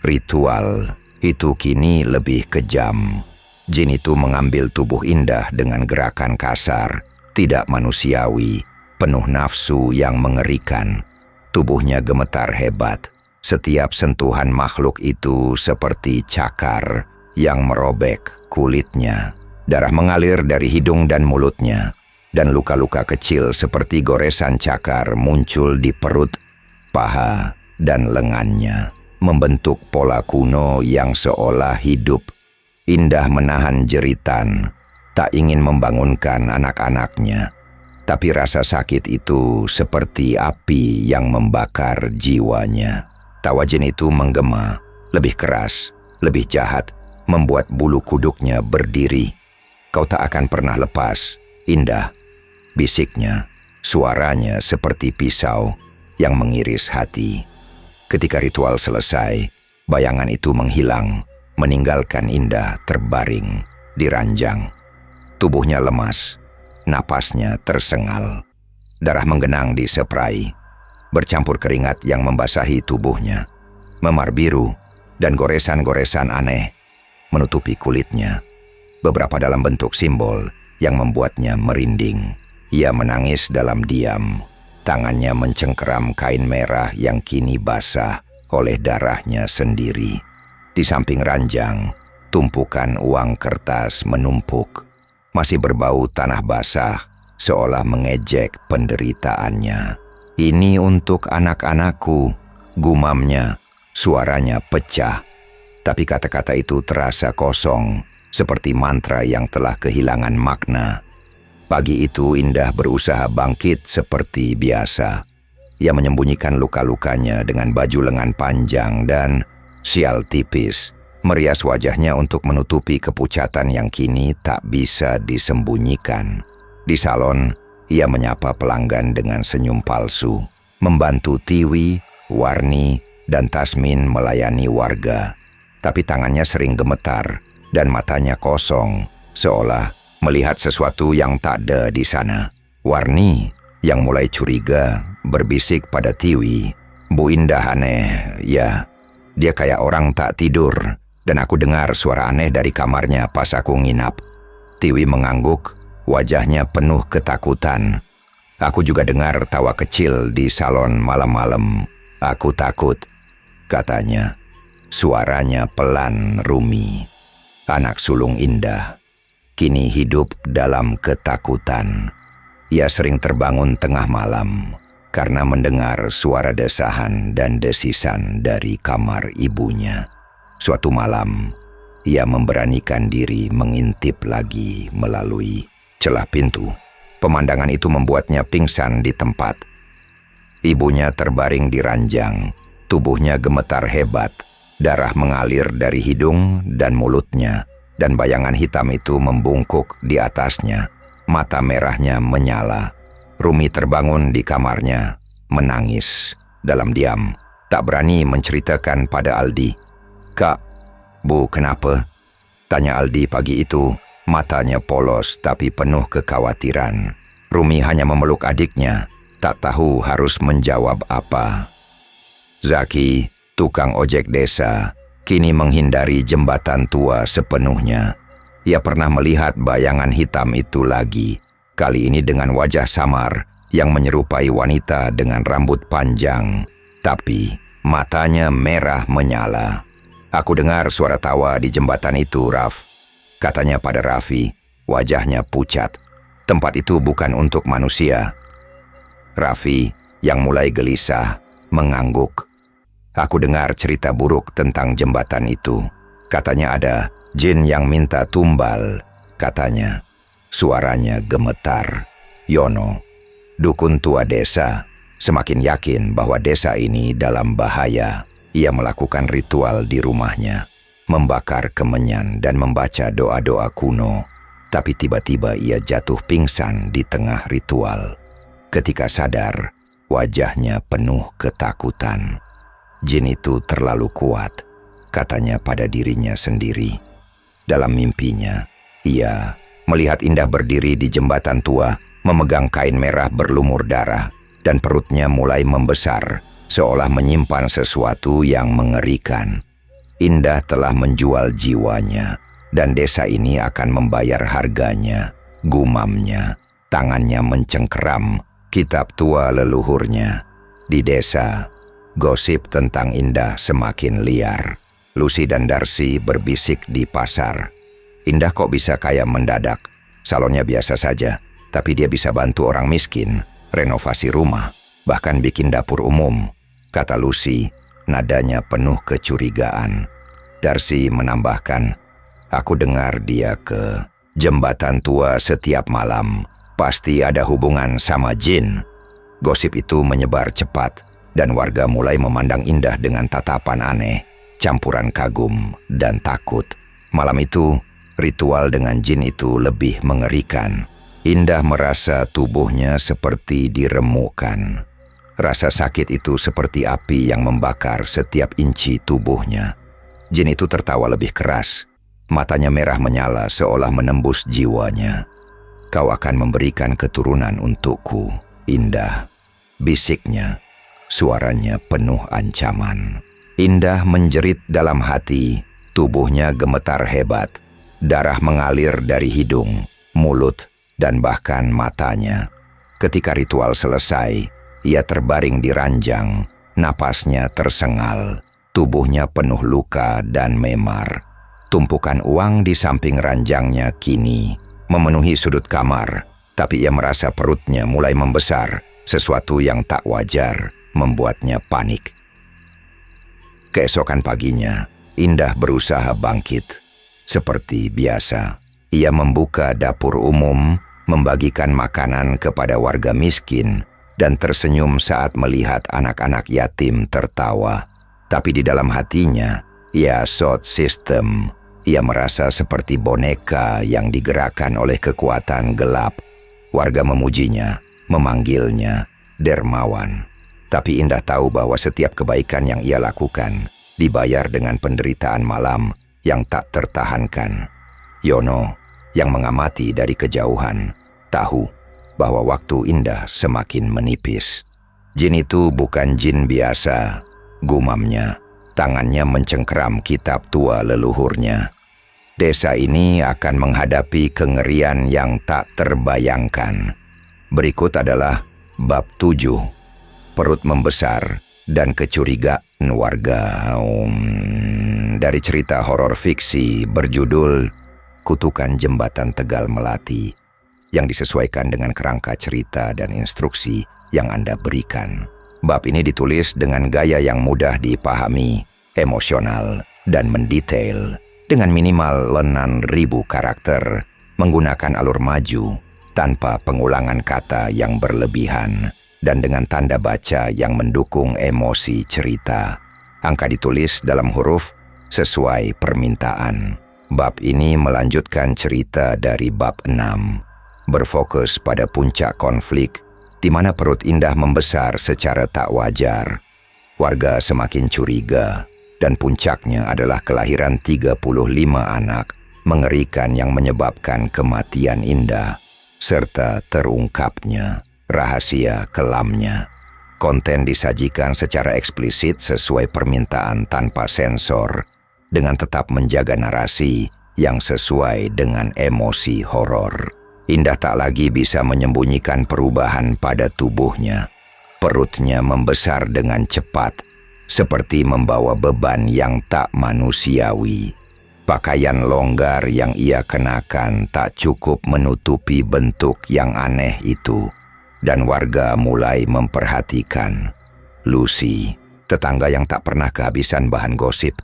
Ritual itu kini lebih kejam. Jin itu mengambil tubuh Indah dengan gerakan kasar, tidak manusiawi, penuh nafsu yang mengerikan. Tubuhnya gemetar hebat. Setiap sentuhan makhluk itu seperti cakar yang merobek kulitnya. Darah mengalir dari hidung dan mulutnya, dan luka-luka kecil seperti goresan cakar muncul di perut, paha, dan lengannya, membentuk pola kuno yang seolah hidup. Indah menahan jeritan, tak ingin membangunkan anak-anaknya. Tapi rasa sakit itu seperti api yang membakar jiwanya. Tawa Jin itu menggema, lebih keras, lebih jahat, membuat bulu kuduknya berdiri. "Kau tak akan pernah lepas, Indah," bisiknya, suaranya seperti pisau yang mengiris hati. Ketika ritual selesai, bayangan itu menghilang, meninggalkan Indah terbaring di ranjang. Tubuhnya lemas, napasnya tersengal. Darah menggenang di spray, bercampur keringat yang membasahi tubuhnya. Memar biru dan goresan-goresan aneh menutupi kulitnya, beberapa dalam bentuk simbol yang membuatnya merinding. Ia menangis dalam diam, tangannya mencengkeram kain merah yang kini basah oleh darahnya sendiri. Di samping ranjang, tumpukan uang kertas menumpuk, masih berbau tanah basah, seolah mengejek penderitaannya. "Ini untuk anak-anakku," gumamnya, suaranya pecah. Tapi kata-kata itu terasa kosong, seperti mantra yang telah kehilangan makna. Pagi itu Indah berusaha bangkit seperti biasa. Ia menyembunyikan luka-lukanya dengan baju lengan panjang dan sial tipis, merias wajahnya untuk menutupi kepucatan yang kini tak bisa disembunyikan. Di salon, ia menyapa pelanggan dengan senyum palsu, membantu Tiwi, Warni, dan Tasmin melayani warga. Tapi tangannya sering gemetar dan matanya kosong, seolah melihat sesuatu yang tak ada di sana. Warni, yang mulai curiga, berbisik pada Tiwi, "Bu Indah aneh, ya. Dia kayak orang tak tidur, dan aku dengar suara aneh dari kamarnya pas aku nginap." Tiwi mengangguk, wajahnya penuh ketakutan. "Aku juga dengar tawa kecil di salon malam-malam. Aku takut," katanya. Suaranya pelan Rumi. anak sulung Indah, kini hidup dalam ketakutan. Ia sering terbangun tengah malam karena mendengar suara desahan dan desisan dari kamar ibunya. Suatu malam, ia memberanikan diri mengintip lagi melalui celah pintu. Pemandangan itu membuatnya pingsan di tempat. Ibunya terbaring di ranjang, tubuhnya gemetar hebat, darah mengalir dari hidung dan mulutnya, dan bayangan hitam itu membungkuk di atasnya. Mata merahnya menyala. Rumi terbangun di kamarnya, menangis dalam diam, tak berani menceritakan pada Aldi. "Kak, Bu, kenapa?" tanya Aldi pagi itu. Matanya polos tapi penuh kekhawatiran. Rumi hanya memeluk adiknya, tak tahu harus menjawab apa. Zaki, tukang ojek desa, kini menghindari jembatan tua sepenuhnya. Ia pernah melihat bayangan hitam itu lagi, kali ini dengan wajah samar yang menyerupai wanita dengan rambut panjang, tapi matanya merah menyala. "Aku dengar suara tawa di jembatan itu, Raf," katanya pada Raffi, wajahnya pucat. "Tempat itu bukan untuk manusia." Raffi, yang mulai gelisah, mengangguk. "Aku dengar cerita buruk tentang jembatan itu. Katanya ada jin yang minta tumbal," katanya. Suaranya gemetar. Yono, dukun tua desa, semakin yakin bahwa desa ini dalam bahaya. Ia melakukan ritual di rumahnya, membakar kemenyan dan membaca doa-doa kuno. Tapi tiba-tiba ia jatuh pingsan di tengah ritual. Ketika sadar, wajahnya penuh ketakutan. Jin itu terlalu kuat, katanya pada dirinya sendiri. Dalam mimpinya, ia melihat Indah berdiri di jembatan tua, memegang kain merah berlumur darah, dan perutnya mulai membesar, seolah menyimpan sesuatu yang mengerikan. Indah telah menjual jiwanya, dan desa ini akan membayar harganya, gumamnya. Tangannya mencengkeram kitab tua leluhurnya. Di desa, gosip tentang Indah semakin liar. Lucy dan Darcy berbisik di pasar. "Indah kok bisa kaya mendadak? Salonnya biasa saja, tapi dia bisa bantu orang miskin, renovasi rumah, bahkan bikin dapur umum," kata Lucy, nadanya penuh kecurigaan. Darcy menambahkan, "Aku dengar dia ke jembatan tua setiap malam. Pasti ada hubungan sama jin." Gosip itu menyebar cepat, dan warga mulai memandang Indah dengan tatapan aneh, campuran kagum dan takut. Malam itu, ritual dengan jin itu lebih mengerikan. Indah merasa tubuhnya seperti diremukkan. Rasa sakit itu seperti api yang membakar setiap inci tubuhnya. Jin itu tertawa lebih keras. Matanya merah menyala seolah menembus jiwanya. "Kau akan memberikan keturunan untukku, Indah," bisiknya. Suaranya penuh ancaman. Indah menjerit dalam hati, tubuhnya gemetar hebat. Darah mengalir dari hidung, mulut, dan bahkan matanya. Ketika ritual selesai, ia terbaring di ranjang, napasnya tersengal, tubuhnya penuh luka dan memar. Tumpukan uang di samping ranjangnya kini memenuhi sudut kamar, tapi ia merasa perutnya mulai membesar, sesuatu yang tak wajar membuatnya panik. Keesokan paginya, Indah berusaha bangkit. Seperti biasa, ia membuka dapur umum, membagikan makanan kepada warga miskin, dan tersenyum saat melihat anak-anak yatim tertawa. Tapi di dalam hatinya, ia shot system. Ia merasa seperti boneka yang digerakkan oleh kekuatan gelap. Warga memujinya, memanggilnya dermawan. Tapi Indah tahu bahwa setiap kebaikan yang ia lakukan dibayar dengan penderitaan malam yang tak tertahankan. Yono, yang mengamati dari kejauhan, tahu bahwa waktu Indah semakin menipis. Jin itu bukan jin biasa, gumamnya. Tangannya mencengkeram kitab tua leluhurnya. Desa ini akan menghadapi kengerian yang tak terbayangkan. Berikut adalah bab 7. Perut membesar dan kecurigaan warga dari cerita horor fiksi berjudul Kutukan Jembatan Tegal Melati yang disesuaikan dengan kerangka cerita dan instruksi yang Anda berikan. Bab ini ditulis dengan gaya yang mudah dipahami, emosional, dan mendetail dengan minimal lenan ribu karakter, menggunakan alur maju tanpa pengulangan kata yang berlebihan, dan dengan tanda baca yang mendukung emosi cerita. Angka ditulis dalam huruf sesuai permintaan. Bab ini melanjutkan cerita dari bab 6, berfokus pada puncak konflik di mana perut Indah membesar secara tak wajar. Warga semakin curiga, dan puncaknya adalah kelahiran 35 anak mengerikan yang menyebabkan kematian Indah, serta terungkapnya rahasia kelamnya. Konten disajikan secara eksplisit sesuai permintaan tanpa sensor, dengan tetap menjaga narasi yang sesuai dengan emosi horor. Indah tak lagi bisa menyembunyikan perubahan pada tubuhnya. Perutnya membesar dengan cepat, seperti membawa beban yang tak manusiawi. Pakaian longgar yang ia kenakan tak cukup menutupi bentuk yang aneh itu, dan warga mulai memperhatikan. Lucy, tetangga yang tak pernah kehabisan bahan gosip,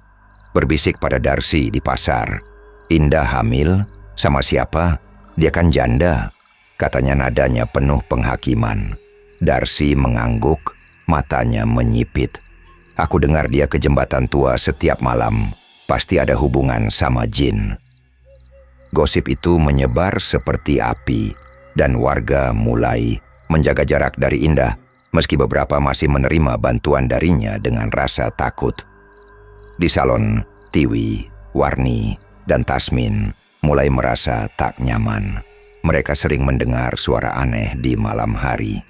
berbisik pada Darcy di pasar. "Indah hamil? Sama siapa? Dia kan janda," katanya nadanya penuh penghakiman. Darcy mengangguk, matanya menyipit. "Aku dengar dia ke jembatan tua setiap malam. Pasti ada hubungan sama jin." Gosip itu menyebar seperti api, dan warga mulai menjaga jarak dari Indah, meski beberapa masih menerima bantuan darinya dengan rasa takut. Di salon, Tiwi, Warni, dan Tasmin mulai merasa tak nyaman. Mereka sering mendengar suara aneh di malam hari.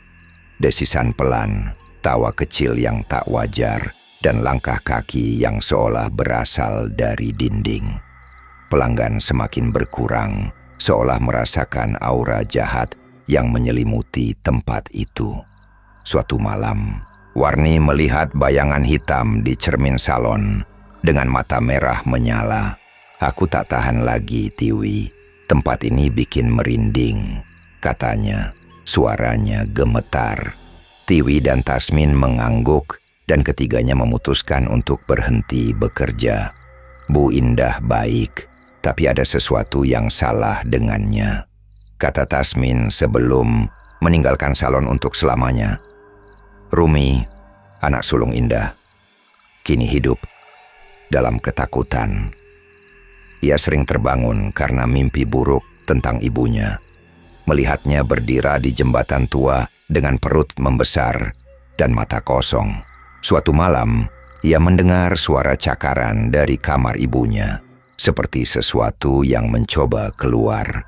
Desisan pelan, tawa kecil yang tak wajar, dan langkah kaki yang seolah berasal dari dinding. Pelanggan semakin berkurang, seolah merasakan aura jahat yang menyelimuti tempat itu. Suatu malam, Warni melihat bayangan hitam di cermin salon dengan mata merah menyala. "Aku tak tahan lagi, Tiwi. Tempat ini bikin merinding," katanya. Suaranya gemetar. Tiwi dan Tasmin mengangguk, dan ketiganya memutuskan untuk berhenti bekerja. "Bu Indah baik, tapi ada sesuatu yang salah dengannya," kata Tasmin sebelum meninggalkan salon untuk selamanya. Rumi, anak sulung Indah, kini hidup dalam ketakutan. Ia sering terbangun karena mimpi buruk tentang ibunya. Melihatnya berdira di jembatan tua dengan perut membesar dan mata kosong. Suatu malam, ia mendengar suara cakaran dari kamar ibunya, seperti sesuatu yang mencoba keluar.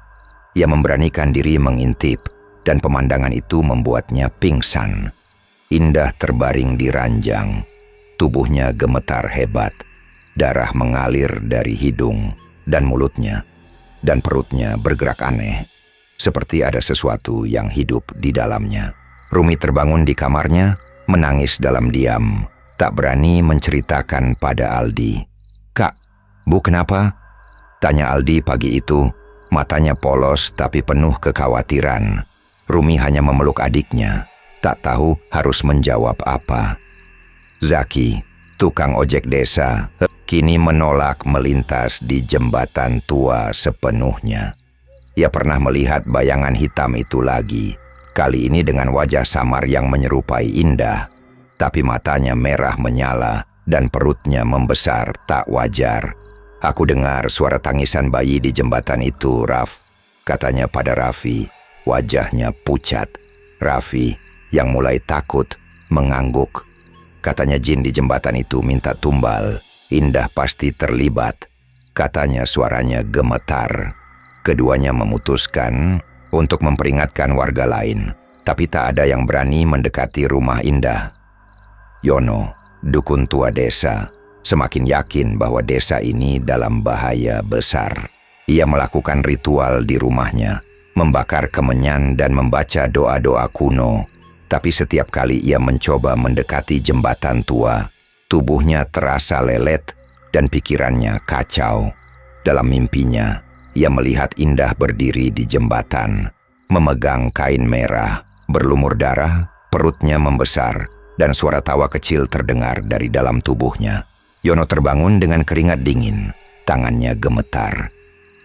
Ia memberanikan diri mengintip, dan pemandangan itu membuatnya pingsan. Indah terbaring di ranjang. Tubuhnya gemetar hebat. Darah mengalir dari hidung dan mulutnya, dan perutnya bergerak aneh, seperti ada sesuatu yang hidup di dalamnya. Rumi terbangun di kamarnya, menangis dalam diam, tak berani menceritakan pada Aldi. "Kak, Bu kenapa?" tanya Aldi pagi itu. Matanya polos tapi penuh kekhawatiran. Rumi hanya memeluk adiknya, tak tahu harus menjawab apa. Zaki, tukang ojek desa, kini menolak melintas di jembatan tua sepenuhnya. Ia pernah melihat bayangan hitam itu lagi, kali ini dengan wajah samar yang menyerupai Indah, tapi matanya merah menyala dan perutnya membesar tak wajar. "Aku dengar suara tangisan bayi di jembatan itu, Raf," katanya pada Raffi. Wajahnya pucat. Raffi, yang mulai takut, mengangguk. Katanya jin di jembatan itu minta tumbal. Indah pasti terlibat. Katanya suaranya gemetar. Keduanya memutuskan untuk memperingatkan warga lain, tapi tak ada yang berani mendekati rumah Indah. Yono, dukun tua desa, semakin yakin bahwa desa ini dalam bahaya besar. Ia melakukan ritual di rumahnya, membakar kemenyan dan membaca doa-doa kuno. Tapi setiap kali ia mencoba mendekati jembatan tua, tubuhnya terasa lelet dan pikirannya kacau. Dalam mimpinya, ia melihat Indah berdiri di jembatan, memegang kain merah, berlumur darah, perutnya membesar, dan suara tawa kecil terdengar dari dalam tubuhnya. Yono terbangun dengan keringat dingin, tangannya gemetar.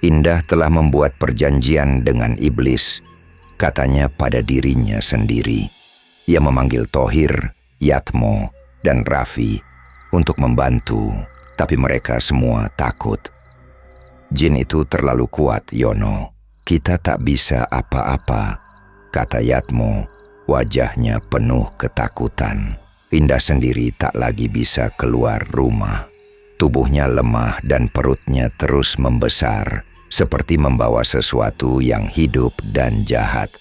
Indah telah membuat perjanjian dengan iblis, katanya pada dirinya sendiri. Ia memanggil Thohir, Yatmo, dan Raffi untuk membantu, tapi mereka semua takut. Jin itu terlalu kuat, Yono. Kita tak bisa apa-apa, kata Yatmo, wajahnya penuh ketakutan. Indah sendiri tak lagi bisa keluar rumah. Tubuhnya lemah dan perutnya terus membesar, seperti membawa sesuatu yang hidup dan jahat.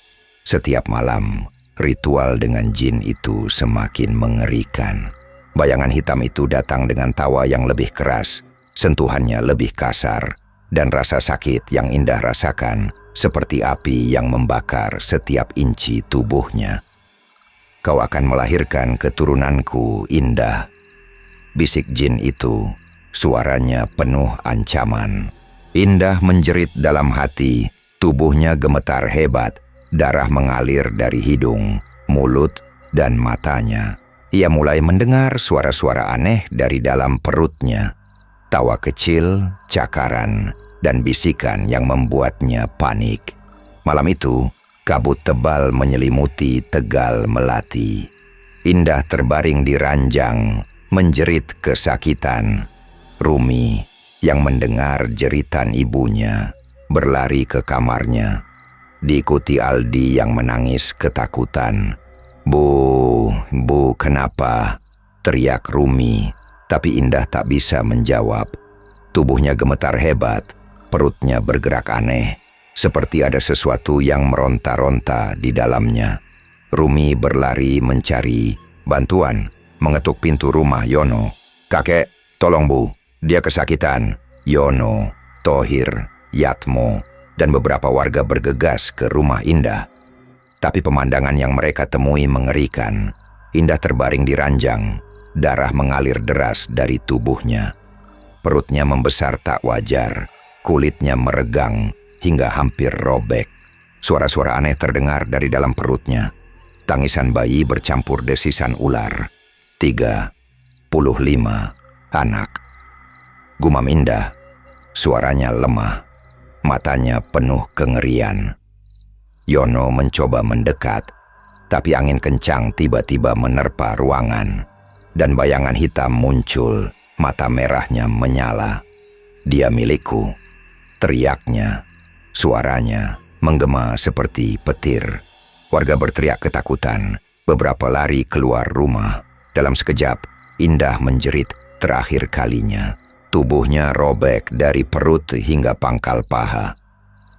Setiap malam, ritual dengan jin itu semakin mengerikan. Bayangan hitam itu datang dengan tawa yang lebih keras, sentuhannya lebih kasar, dan rasa sakit yang Indah rasakan seperti api yang membakar setiap inci tubuhnya. Kau akan melahirkan keturunanku, Indah, bisik jin itu, suaranya penuh ancaman. Indah menjerit dalam hati, tubuhnya gemetar hebat, darah mengalir dari hidung, mulut, dan matanya. Ia mulai mendengar suara-suara aneh dari dalam perutnya. Tawa kecil, cakaran, dan bisikan yang membuatnya panik. Malam itu, kabut tebal menyelimuti Tegal Melati. Indah terbaring di ranjang, menjerit kesakitan. Rumi, yang mendengar jeritan ibunya, berlari ke kamarnya. Diikuti Aldi yang menangis ketakutan. Bu, kenapa?" teriak Rumi, tapi Indah tak bisa menjawab. Tubuhnya gemetar hebat, perutnya bergerak aneh, seperti ada sesuatu yang meronta-ronta di dalamnya. Rumi berlari mencari bantuan, mengetuk pintu rumah Yono. "Kakek, tolong Bu, dia kesakitan." Yono, Thohir, Yatmo, dan beberapa warga bergegas ke rumah Indah. Tapi pemandangan yang mereka temui mengerikan. Indah terbaring di ranjang, darah mengalir deras dari tubuhnya. Perutnya membesar tak wajar, kulitnya meregang hingga hampir robek. Suara-suara aneh terdengar dari dalam perutnya. Tangisan bayi bercampur desisan ular. 35 anak. Gumam Indah, suaranya lemah, matanya penuh kengerian. Yono mencoba mendekat, tapi angin kencang tiba-tiba menerpa ruangan, dan bayangan hitam muncul, mata merahnya menyala. "Dia milikku," teriaknya. Suaranya menggema seperti petir. Warga berteriak ketakutan, beberapa lari keluar rumah. Dalam sekejap, Indah menjerit terakhir kalinya. Tubuhnya robek dari perut hingga pangkal paha.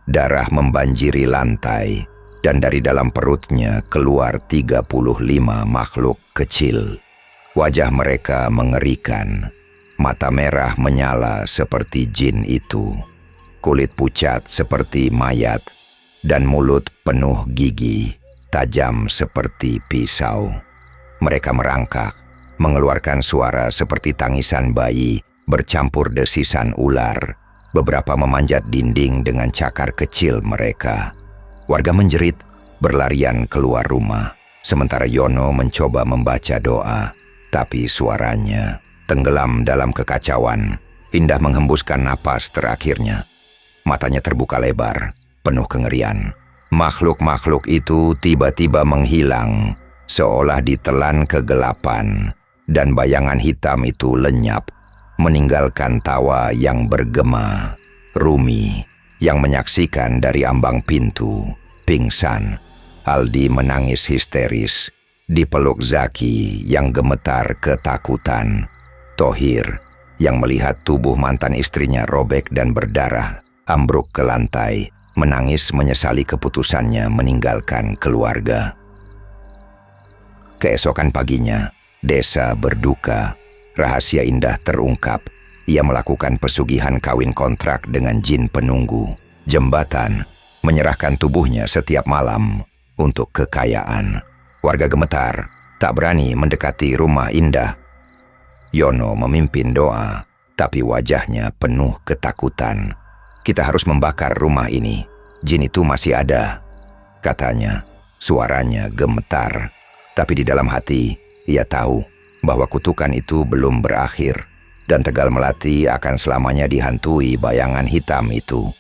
Darah membanjiri lantai, dan dari dalam perutnya keluar 35 makhluk kecil. Wajah mereka mengerikan, mata merah menyala seperti jin itu, kulit pucat seperti mayat, dan mulut penuh gigi, tajam seperti pisau. Mereka merangkak, mengeluarkan suara seperti tangisan bayi bercampur desisan ular. Beberapa memanjat dinding dengan cakar kecil mereka. Warga menjerit, berlarian keluar rumah. Sementara Yono mencoba membaca doa, tapi suaranya tenggelam dalam kekacauan. Indah menghembuskan napas terakhirnya. Matanya terbuka lebar, penuh kengerian. Makhluk-makhluk itu tiba-tiba menghilang, seolah ditelan kegelapan, dan bayangan hitam itu lenyap, meninggalkan tawa yang bergema. Rumi, yang menyaksikan dari ambang pintu, pingsan. Aldi menangis histeris, dipeluk Zaki yang gemetar ketakutan. Thohir, yang melihat tubuh mantan istrinya robek dan berdarah, ambruk ke lantai, menangis menyesali keputusannya meninggalkan keluarga. Keesokan paginya, desa berduka. Rahasia Indah terungkap. Ia melakukan pesugihan kawin kontrak dengan jin penunggu jembatan, menyerahkan tubuhnya setiap malam untuk kekayaan. Warga gemetar, tak berani mendekati rumah Indah. Yono memimpin doa. tapi wajahnya penuh ketakutan. "Kita harus membakar rumah ini. Jin itu masih ada," katanya. Suaranya gemetar, tapi di dalam hati ia tahu bahwa kutukan itu belum berakhir dan Tegal Melati akan selamanya dihantui bayangan hitam itu.